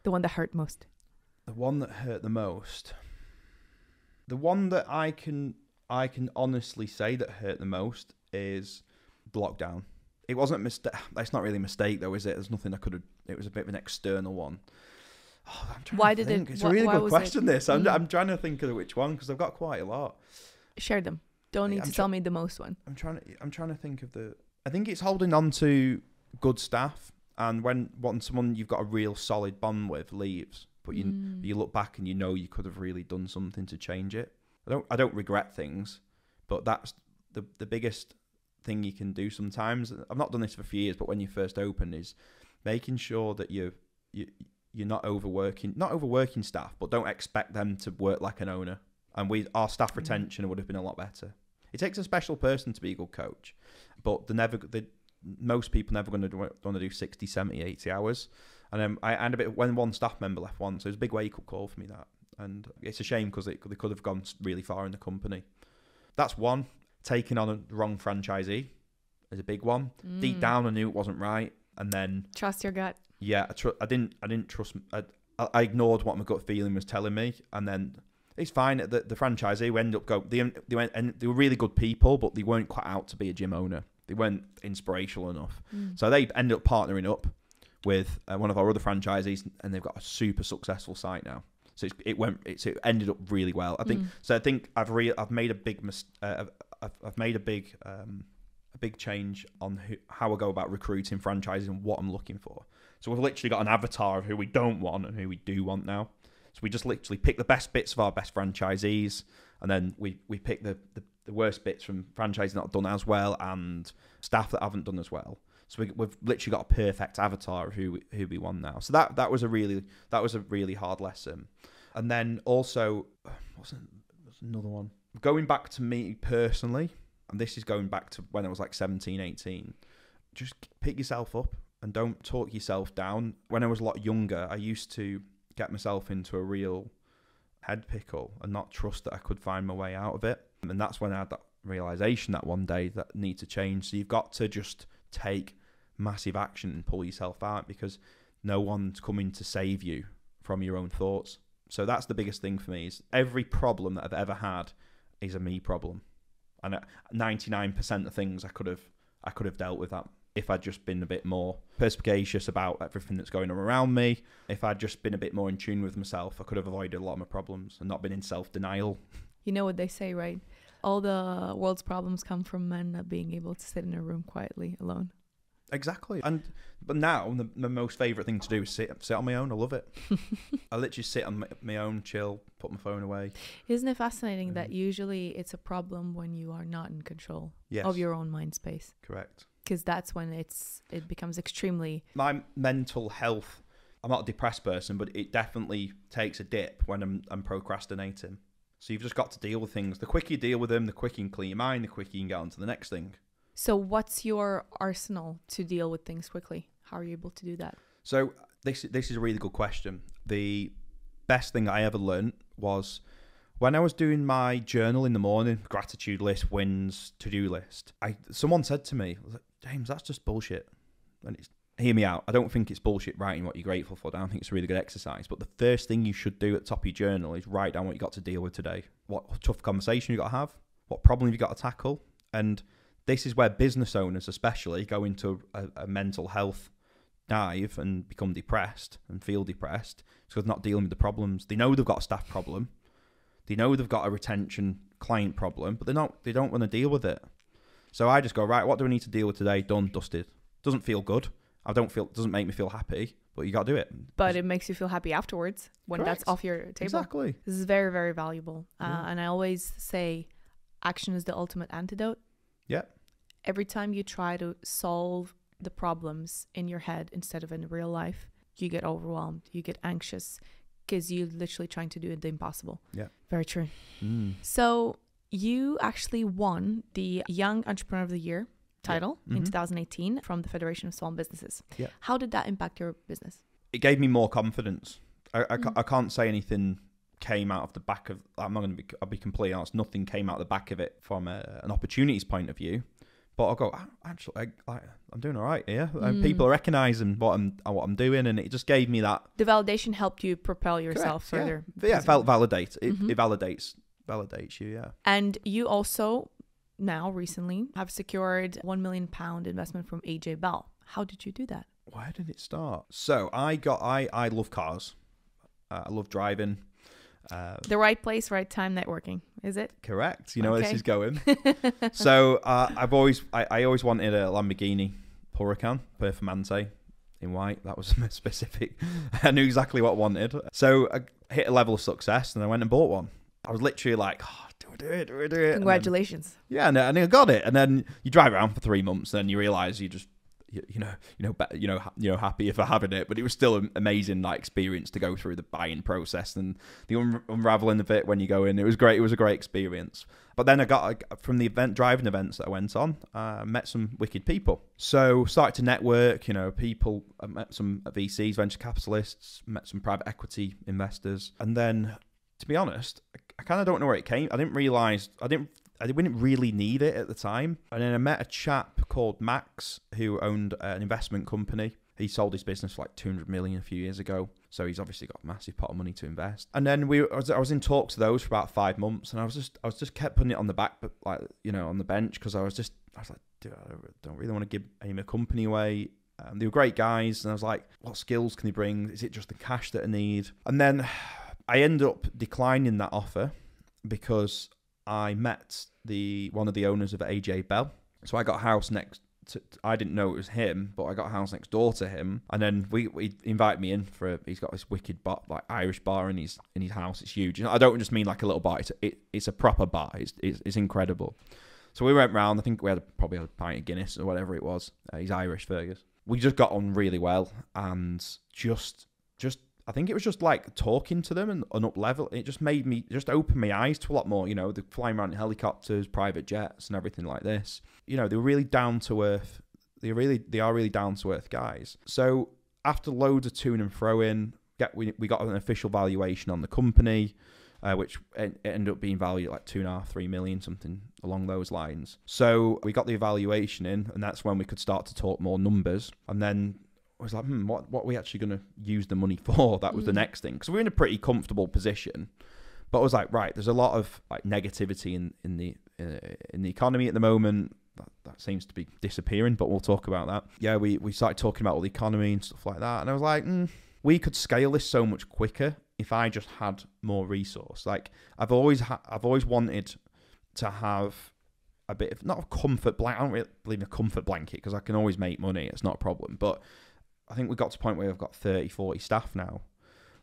S2: The one that hurt most.
S1: The one that hurt the most. The one that I can honestly say that hurt the most is the lockdown. It wasn't a mistake. It's not really a mistake though, is it? There's nothing I could have. It was a bit of an external one. Oh, I'm trying to think. It's a really good question. This. I'm trying to think of which one because I've got quite a lot.
S2: Share them. Don't need to tell me the most one.
S1: I'm trying to think of the. I think it's holding on to good staff, and when someone you've got a real solid bond with leaves, but you look back and you know you could have really done something to change it. I don't regret things, but that's the biggest thing you can do sometimes. I've not done this for a few years, but when you first open is making sure that you're not overworking staff, but don't expect them to work like an owner. And our staff retention would have been a lot better. It takes a special person to be a good coach, but most people never going to do 60, 70, 80 hours. And I had a bit when one staff member left once, so it was a big wake-up call for me, that. And it's a shame because they could have gone really far in the company. That's one. Taking on the wrong franchisee is a big one. Deep down, I knew it wasn't right. And then... Trust
S2: your gut.
S1: Yeah, I didn't trust... I ignored what my gut feeling was telling me, and then... It's fine. The franchisee we ended up going. They were really good people, but they weren't quite out to be a gym owner. They weren't inspirational enough. So they ended up partnering up with one of our other franchisees, and they've got a super successful site now. So it ended up really well. I think. So I think I've made a big I've made a big change on how I go about recruiting franchises and what I'm looking for. So we've literally got an avatar of who we don't want and who we do want now. So we just literally pick the best bits of our best franchisees, and then we pick the worst bits from franchises not done as well and staff that haven't done as well. So we've literally got a perfect avatar of who we want now. So that was a really hard lesson. And then also, what's another one? Going back to me personally, and this is going back to when I was like 17, 18, just pick yourself up and don't talk yourself down. When I was a lot younger, I used to get myself into a real head pickle and not trust that I could find my way out of it. And that's when I had that realization that one day that need to change. So you've got to just take massive action and pull yourself out, because no one's coming to save you from your own thoughts. So that's the biggest thing for me, is every problem that I've ever had is a me problem. And 99% of things I could have dealt with that if I'd just been a bit more perspicacious about everything that's going on around me. If I'd just been a bit more in tune with myself, I could have avoided a lot of my problems and not been in self-denial. You know what they say, right? All the world's problems come from men not being able to sit in a room quietly alone. Exactly. But now the most favourite thing to do is sit on my own. I love it. I literally sit on my own, chill, put my phone away. Isn't it fascinating that usually it's a problem when you are not in control of your own mind space? Correct. Because that's when it becomes extremely... My mental health, I'm not a depressed person, but it definitely takes a dip when I'm procrastinating. So you've just got to deal with things. The quicker you deal with them, the quicker you can clear your mind, the quicker you can get on to the next thing. So what's your arsenal to deal with things quickly? How are you able to do that? So this is a really good question. The best thing I ever learned was when I was doing my journal in the morning, gratitude list, wins, to-do list. Someone said to me, James, that's just bullshit. And hear me out. I don't think it's bullshit writing what you're grateful for down. I think it's a really good exercise. But the first thing you should do at the top of your journal is write down what you got to deal with today. What tough conversation you got to have. What problem you got to tackle. And this is where business owners especially go into a mental health dive and become depressed and feel depressed because they're not dealing with the problems. They know they've got a staff problem. They know they've got a retention client problem, but they don't want to deal with it. So I just go, right, what do I need to deal with today? Done, dusted. Doesn't feel good. Doesn't make me feel happy, but you got to do it. But it makes you feel happy afterwards when Correct. That's off your table. Exactly. This is very, very valuable. And I always say action is the ultimate antidote. Yeah. Every time you try to solve the problems in your head instead of in real life, you get overwhelmed, you get anxious because you're literally trying to do the impossible. Yeah. Very true. So you actually won the Young Entrepreneur of the Year title in 2018 from the Federation of Small Businesses. Yeah. How did that impact your business? It gave me more confidence. I can't say anything came out of the back of. I'll be completely honest. Nothing came out of the back of it from an opportunities point of view. But I'll go, actually, I'm doing all right here. People are recognizing what I'm doing, and it just gave me that.
S2: The validation helped you propel yourself further.
S1: Yeah, it validates. It validates you. Yeah.
S2: And you also now recently have secured £1 million investment from AJ Bell. How did you do that?
S1: Where did it start? So I love cars. I love driving.
S2: The right place, right time networking, is it?
S1: Correct. You know where this is going. So I always wanted a Lamborghini Huracan Performante in white. That was specific. I knew exactly what I wanted. So I hit a level of success and I went and bought one. I was literally like, do it.
S2: Congratulations.
S1: And then I got it. And then you drive around for 3 months and then you realize you just, happy for having it, but it was still an amazing experience to go through the buying process and the unraveling of it when you go in. It was great. It was a great experience. But then I got from the driving events that I went on, met some wicked people. So started to network. People. I met some VCs, venture capitalists, met some private equity investors, and then, to be honest, I kind of don't know where it came. I didn't realize I didn't really need it at the time. And then I met a chap called Max who owned an investment company. He sold his business for 200 million a few years ago. So he's obviously got a massive pot of money to invest. And then I was in talks to those for about 5 months, and I was just kept putting it on the back, on the bench, because I was like, dude, I don't really want to give any of my company away. They were great guys, and I was like, what skills can they bring? Is it just the cash that I need? And then I ended up declining that offer because I met one of the owners of AJ Bell. So I got a house I didn't know it was him, but I got a house next door to him. And then we invited me in he's got this wicked bar, Irish bar in his house. It's huge. I don't just mean like a little bar. It's a proper bar. It's incredible. So we went round. I think we probably had a pint of Guinness or whatever it was. He's Irish, Fergus. We just got on really well, and just I think it was just talking to them and up level. It just made me open my eyes to a lot more. They're flying around in helicopters, private jets, and everything like this. They were really down to earth. They are really down to earth guys. So after loads of to and fro-in, we got an official valuation on the company, which ended up being valued at 2.5-3 million, something along those lines. So we got the evaluation in, and that's when we could start to talk more numbers. And then I was like, what are we actually going to use the money for? That was the next thing. Because we're in a pretty comfortable position. But I was like, right, there's a lot of negativity in the economy at the moment. That seems to be disappearing, but we'll talk about that. Yeah, we started talking about all the economy and stuff like that. And I was like, we could scale this so much quicker if I just had more resource. I've always wanted to have a bit of, not a comfort blanket. I don't really believe in a comfort blanket because I can always make money. It's not a problem. But I think we got to a point where I've got 30, 40 staff now.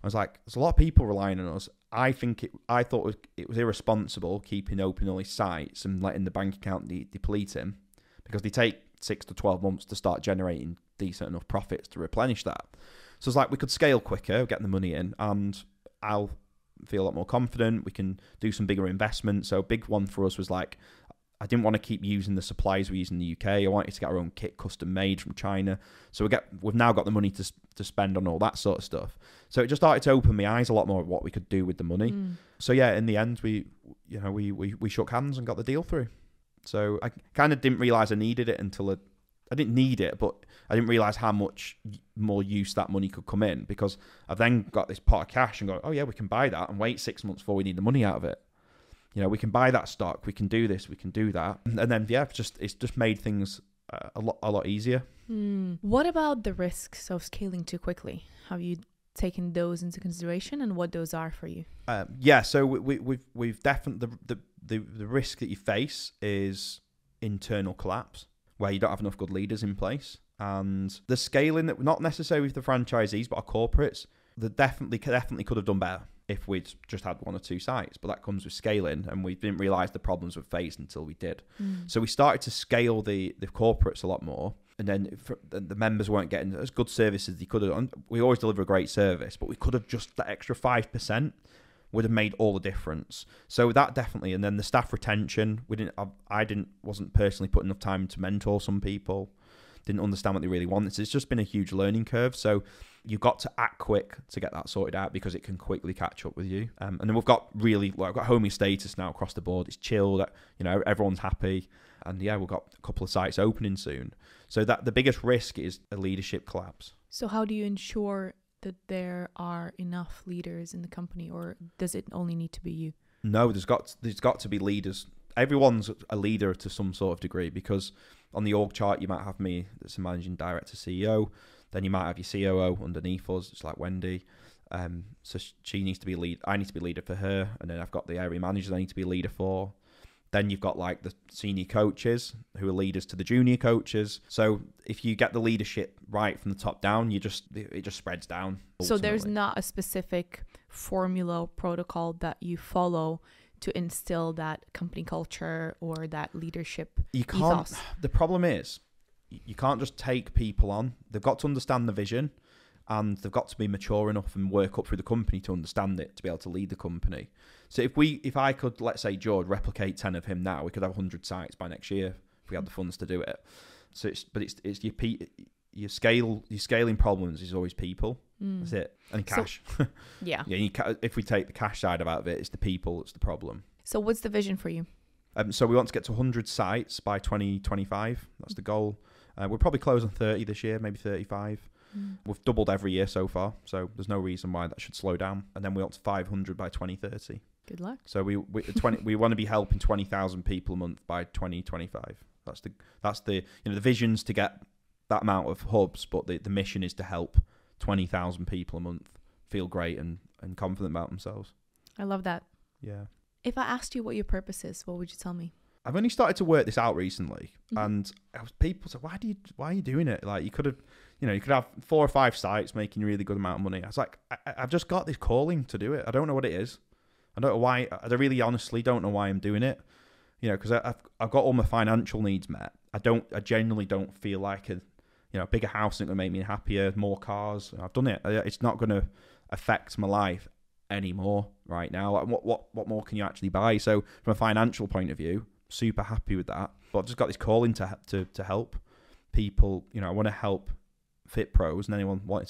S1: I was like, there's a lot of people relying on us. I thought it was irresponsible keeping open all these sites and letting the bank account deplete him, because they take 6 to 12 months to start generating decent enough profits to replenish that. So it's like we could scale quicker, get the money in, and I'll feel a lot more confident. We can do some bigger investments. So a big one for us was I didn't want to keep using the supplies we use in the UK. I wanted to get our own kit custom made from China. So we've now got the money to spend on all that sort of stuff. So it just started to open my eyes a lot more of what we could do with the money. So yeah, in the end, we shook hands and got the deal through. So I kind of didn't realize I needed it until I didn't need it, but I didn't realize how much more use that money could come in, because I've then got this pot of cash and go, oh yeah, we can buy that and wait 6 months before we need the money out of it. We can buy that stock, we can do this, we can do that. And then, yeah, it's just made things a lot easier.
S2: What about the risks of scaling too quickly? Have you taken those into consideration, and what those are for you?
S1: Yeah, so we've definitely, the risk that you face is internal collapse, where you don't have enough good leaders in place. And the scaling, that not necessarily with the franchisees, but our corporates, they definitely could have done better if we'd just had 1 or 2 sites, but that comes with scaling, and we didn't realize the problems we'd faced until we did. So we started to scale the corporates a lot more, and then the members weren't getting as good service as they could have. We always deliver a great service, but we could have just, that extra 5% would have made all the difference. So that definitely, and then the staff retention, wasn't personally putting enough time to mentor some people. didn't understand what they really wanted. So it's just been a huge learning curve. So you've got to act quick to get that sorted out because it can quickly catch up with you. And then we've got I've got homeostasis now across the board. It's chilled, everyone's happy. And yeah, we've got a couple of sites opening soon. So that the biggest risk is a leadership collapse.
S2: So how do you ensure that there are enough leaders in the company, or does it only need to be you?
S1: No, there's got to be leaders. Everyone's a leader to some sort of degree, because on the org chart you might have me that's a managing director, CEO. Then you might have your COO underneath us. It's like Wendy. So she needs to be lead. I need to be leader for her, and then I've got the area managers I need to be leader for. Then you've got like the senior coaches who are leaders to the junior coaches. So if you get the leadership right from the top down, it just spreads down. Ultimately.
S2: So there's not a specific formula or protocol that you follow to instill that company culture or that leadership ethos.
S1: The problem is you can't just take people on. They've got to understand the vision, and they've got to be mature enough and work up through the company to understand it, to be able to lead the company. So if I could, let's say, George, replicate 10 of him now, we could have 100 sites by next year if we had the funds to do it. So it's your scaling problems is always people. That's it. And cash.
S2: So, yeah.
S1: If we take the cash side out of it, it's the people that's the problem.
S2: So what's the vision for you?
S1: So we want to get to 100 sites by 2025. That's the goal. We'll probably close on 30 this year, maybe 35. We've doubled every year so far, so there's no reason why that should slow down. And then we want to 500 by 2030.
S2: Good luck.
S1: So we want to be helping 20,000 people a month by 2025. That's the the vision's to get that amount of hubs, but the mission is to help 20,000 people a month feel great and confident about themselves.
S2: I love that.
S1: Yeah.
S2: If I asked you what your purpose is, what would you tell me?
S1: I've only started to work this out recently, and people say, "Why are you doing it? Like you could have 4 or 5 sites making a really good amount of money." I was like, I've just got this calling to do it. I don't know what it is. I don't know why. I really honestly don't know why I'm doing it. Because I've got all my financial needs met. I genuinely don't feel like a bigger house isn't going to make me happier. More cars. I've done it. It's not going to affect my life anymore right now. Like what more can you actually buy? So from a financial point of view, super happy with that. But I've just got this calling to help people. I want to help fit pros and anyone wanting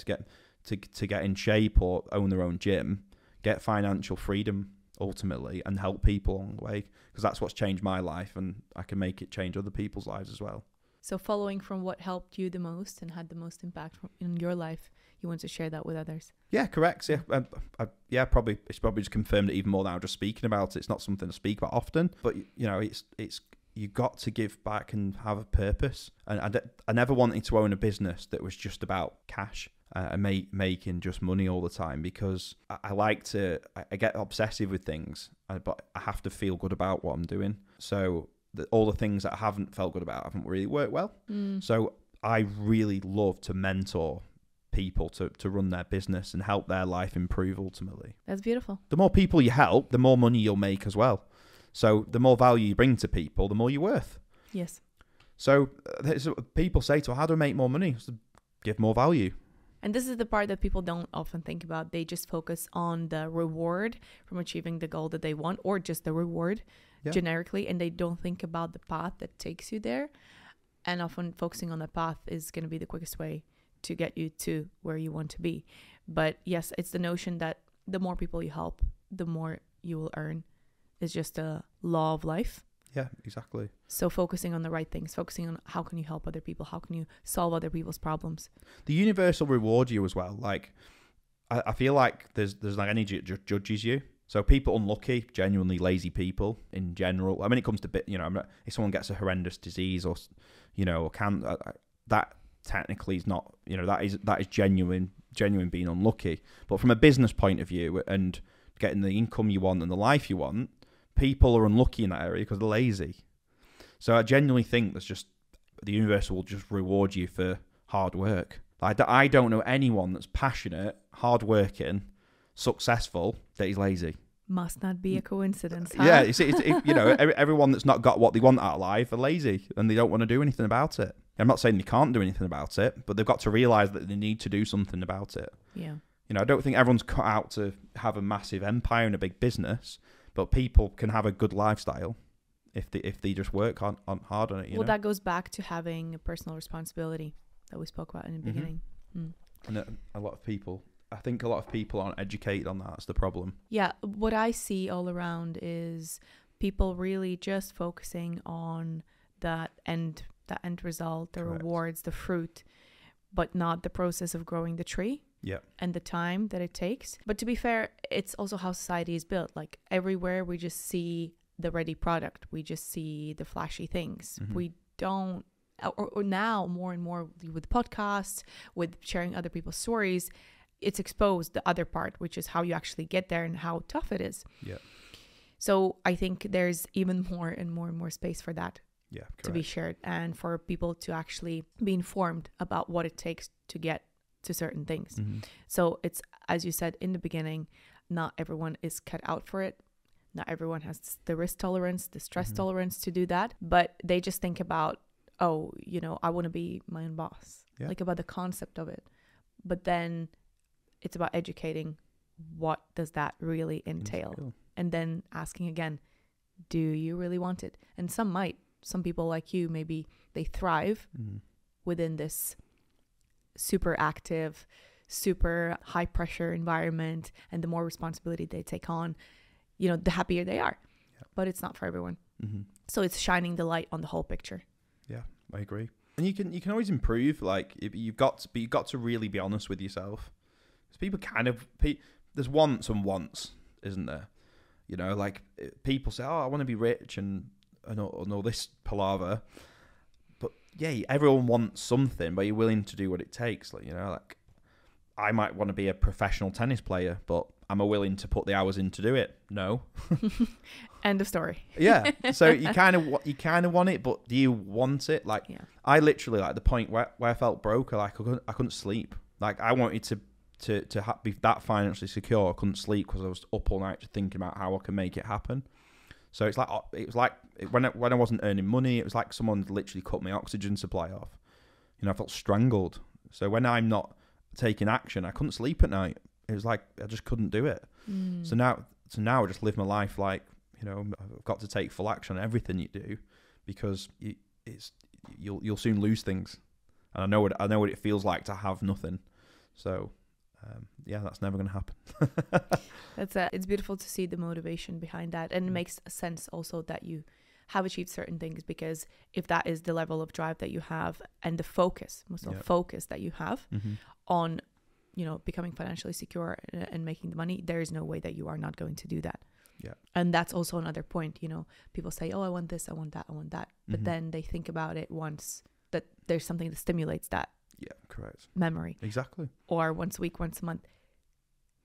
S1: to get in shape or own their own gym, get financial freedom ultimately, and help people along the way, because that's what's changed my life, and I can make it change other people's lives as well.
S2: So following from what helped you the most and had the most impact in your life, you want to share that with others? Yeah,
S1: correct. Yeah, probably it's probably just confirmed it even more now just speaking about it. It's not something to speak about often, but it's you got to give back and have a purpose. And I never wanted to own a business that was just about cash and making just money all the time, because I get obsessive with things, but I have to feel good about what I'm doing. So all the things that I haven't felt good about haven't really worked well. So I really love to mentor people to run their business and help their life improve ultimately.
S2: That's beautiful.
S1: The more people you help, the more money you'll make as well. So the more value you bring to people, the more you're worth.
S2: Yes.
S1: So people say to me, how do I make more money? So give more value.
S2: And this is the part that people don't often think about. They just focus on the reward from achieving the goal that they want, or just the reward generically, and they don't think about the path that takes you there. And often focusing on the path is going to be the quickest way to get you to where you want to be. But yes, it's the notion that the more people you help, the more you will earn. It's just a law of life.
S1: Yeah, exactly.
S2: So focusing on the right things, focusing on how can you help other people, how can you solve other people's problems.
S1: The universe will reward you as well. Like I feel like there's like energy that judges you. So people unlucky, genuinely lazy people in general. I mean, it comes to if someone gets a horrendous disease or that technically is not, that is genuine being unlucky. But from a business point of view and getting the income you want and the life you want, people are unlucky in that area because they're lazy. So I genuinely think the universe will just reward you for hard work. I don't know anyone that's passionate, hardworking, successful that is lazy.
S2: Must not be a coincidence, huh?
S1: Yeah, everyone that's not got what they want out of life are lazy and they don't want to do anything about it. I'm not saying they can't do anything about it, but they've got to realise that they need to do something about it.
S2: Yeah.
S1: I don't think everyone's cut out to have a massive empire and a big business, but people can have a good lifestyle if they just work on hard on it. You know?
S2: That goes back to having a personal responsibility that we spoke about in the beginning.
S1: And a lot of people, I think a lot of people aren't educated on that. That's the problem.
S2: Yeah, what I see all around is people really just focusing on the end result, the
S1: Correct.
S2: rewards, the fruit, but not the process of growing the tree.
S1: Yeah.
S2: And the time that it takes. But to be fair, it's also how society is built. Like everywhere we just see the ready product. We just see the flashy things. We don't, or now more and more with podcasts, with sharing other people's stories, it's exposed the other part, which is how you actually get there and how tough it is.
S1: Yeah.
S2: So I think there's even more and more and more space for that.
S1: Yeah, correct.
S2: To be shared and for people to actually be informed about what it takes to get to certain things. So it's, as you said in the beginning, not everyone is cut out for it. Not everyone has the risk tolerance, the stress tolerance to do that. But they just think about, oh, you know, I want to be my own boss.
S1: Yeah.
S2: Like about the concept of it. But then it's about educating what does that really entail? And then asking again, do you really want it? And some might. Some people like you, maybe they thrive within this super active, super high pressure environment, and the more responsibility they take on, you know, the happier they are. Yeah. But it's not for everyone. So it's shining the light on the whole picture.
S1: Yeah, I agree. And you can always improve. Like you've got to really be honest with yourself. Because people there's wants and wants, isn't there? You know, like people say, oh, I want to be rich and all this palaver. But yeah, everyone wants something, but you're willing to do what it takes. Like, you know, like I might want to be a professional tennis player, but am I willing to put the hours in to do it? No.
S2: End of story.
S1: Yeah. So you kind of want it, but do you want it? Like, I literally, like the point where I felt broke, I couldn't sleep. Like I wanted to be that financially secure. I couldn't sleep because I was up all night just thinking about how I can make it happen. So it was like when I wasn't earning money, it was like someone literally cut my oxygen supply off. You know, I felt strangled. So when I'm not taking action, I couldn't sleep at night. It was like I just couldn't do it. So now I just live my life like, you know, I've got to take full action on everything you do, because you'll soon lose things, and I know what it feels like to have nothing. So. Yeah, that's never going to happen.
S2: It's beautiful to see the motivation behind that, and it makes sense also that you have achieved certain things, because if that is the level of drive that you have and the focus, focus that you have on, you know, becoming financially secure and making the money, there is no way that you are not going to do that.
S1: Yeah.
S2: And that's also another point, you know, people say, oh, I want this, I want that, I want that. But then they think about it once that there's something that stimulates that.
S1: Yeah, correct.
S2: Memory.
S1: Exactly.
S2: Or once a week, once a month.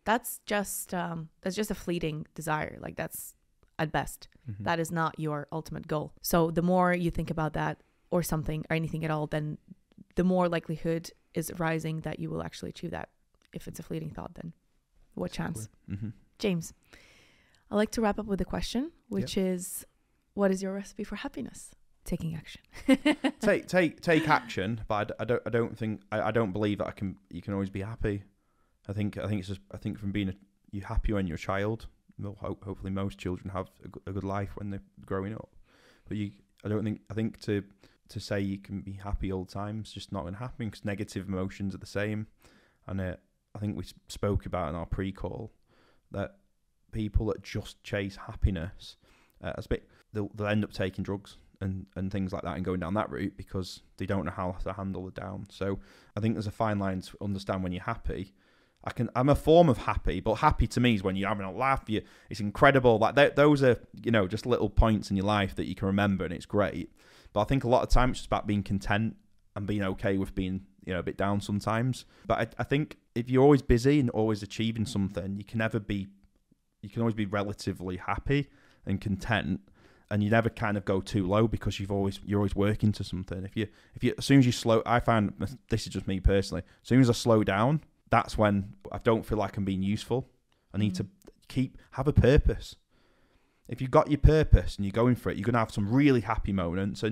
S2: That's just a fleeting desire. Like that's at best. That is not your ultimate goal. So the more you think about that or something or anything at all, then the more likelihood is rising that you will actually achieve that. If it's a fleeting thought, then what chance? James, I like to wrap up with a question, which is, what is your recipe for happiness? Taking action.
S1: take action, but I don't believe that you can always be happy. I think from being you're happy when you're a child. Well, hopefully most children have a good life when they're growing up. But I think to say you can be happy all the time is just not going to happen, because negative emotions are the same. And I think we spoke about in our pre-call that people that just chase happiness, they'll end up taking drugs and things like that and going down that route, because they don't know how to handle the down. So I think there's a fine line to understand when you're happy. I'm a form of happy, but happy to me is when you're having a laugh. It's incredible. Like those are, you know, just little points in your life that you can remember, and it's great. But I think a lot of times it's just about being content and being okay with being, you know, a bit down sometimes. But I think if you're always busy and always achieving something, you can always be relatively happy and content. And you never kind of go too low, because you're always working to something. If you as soon as you slow, I find, this is just me personally, as soon as I slow down, that's when I don't feel like I'm being useful. I need to have a purpose. If you've got your purpose and you're going for it, you're gonna have some really happy moments,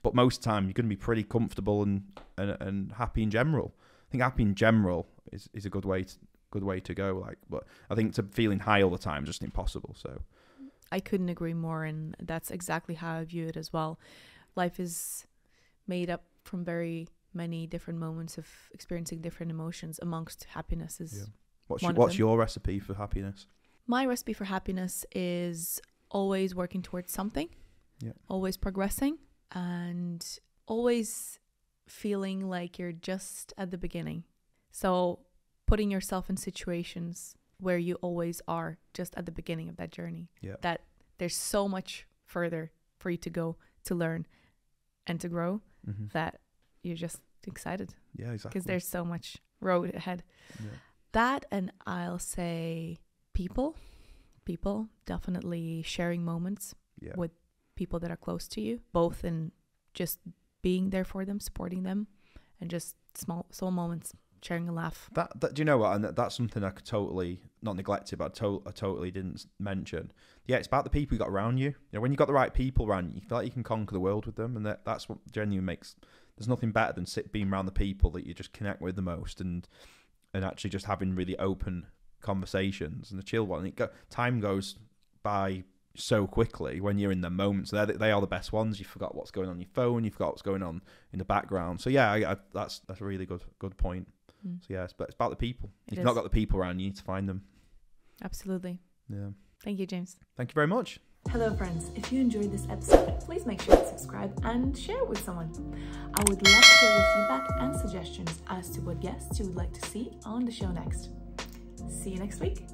S1: but most of the time you're gonna be pretty comfortable and happy in general. I think happy in general is a good way to go. Like, but I think feeling high all the time is just impossible. So.
S2: I couldn't agree more, and that's exactly how I view it as well. Life is made up from very many different moments of experiencing different emotions. Amongst happiness is
S1: What's your recipe for happiness?
S2: My recipe for happiness is always working towards something, always progressing, and always feeling like you're just at the beginning. So putting yourself in situations where you always are just at the beginning of that journey. That there's so much further for you to go, to learn and to grow, that you're just excited.
S1: Yeah, exactly.
S2: Because there's so much road ahead. That, and I'll say people, definitely sharing moments with people that are close to you, both in just being there for them, supporting them, and just small moments, sharing a laugh.
S1: That do you know what? And that's something I could totally not neglect it, but I totally didn't mention. Yeah, it's about the people you got around you. You know, when you got the right people around you, you feel like you can conquer the world with them, and that's what genuinely makes. There's nothing better than being around the people that you just connect with the most, and actually just having really open conversations and the chill one. Time goes by so quickly when you're in the moments. They are the best ones. You forgot what's going on your phone. You forgot what's going on in the background. So yeah, that's a really good point. So yeah, it's about the people. If you've not got the people around, you need to find them.
S2: Absolutely.
S1: Yeah.
S2: Thank you, James.
S1: Thank you very much.
S3: Hello friends, if you enjoyed this episode, please make sure to subscribe and share it with someone. I would love to hear your feedback and suggestions as to what guests you would like to see on the show next. See you next week.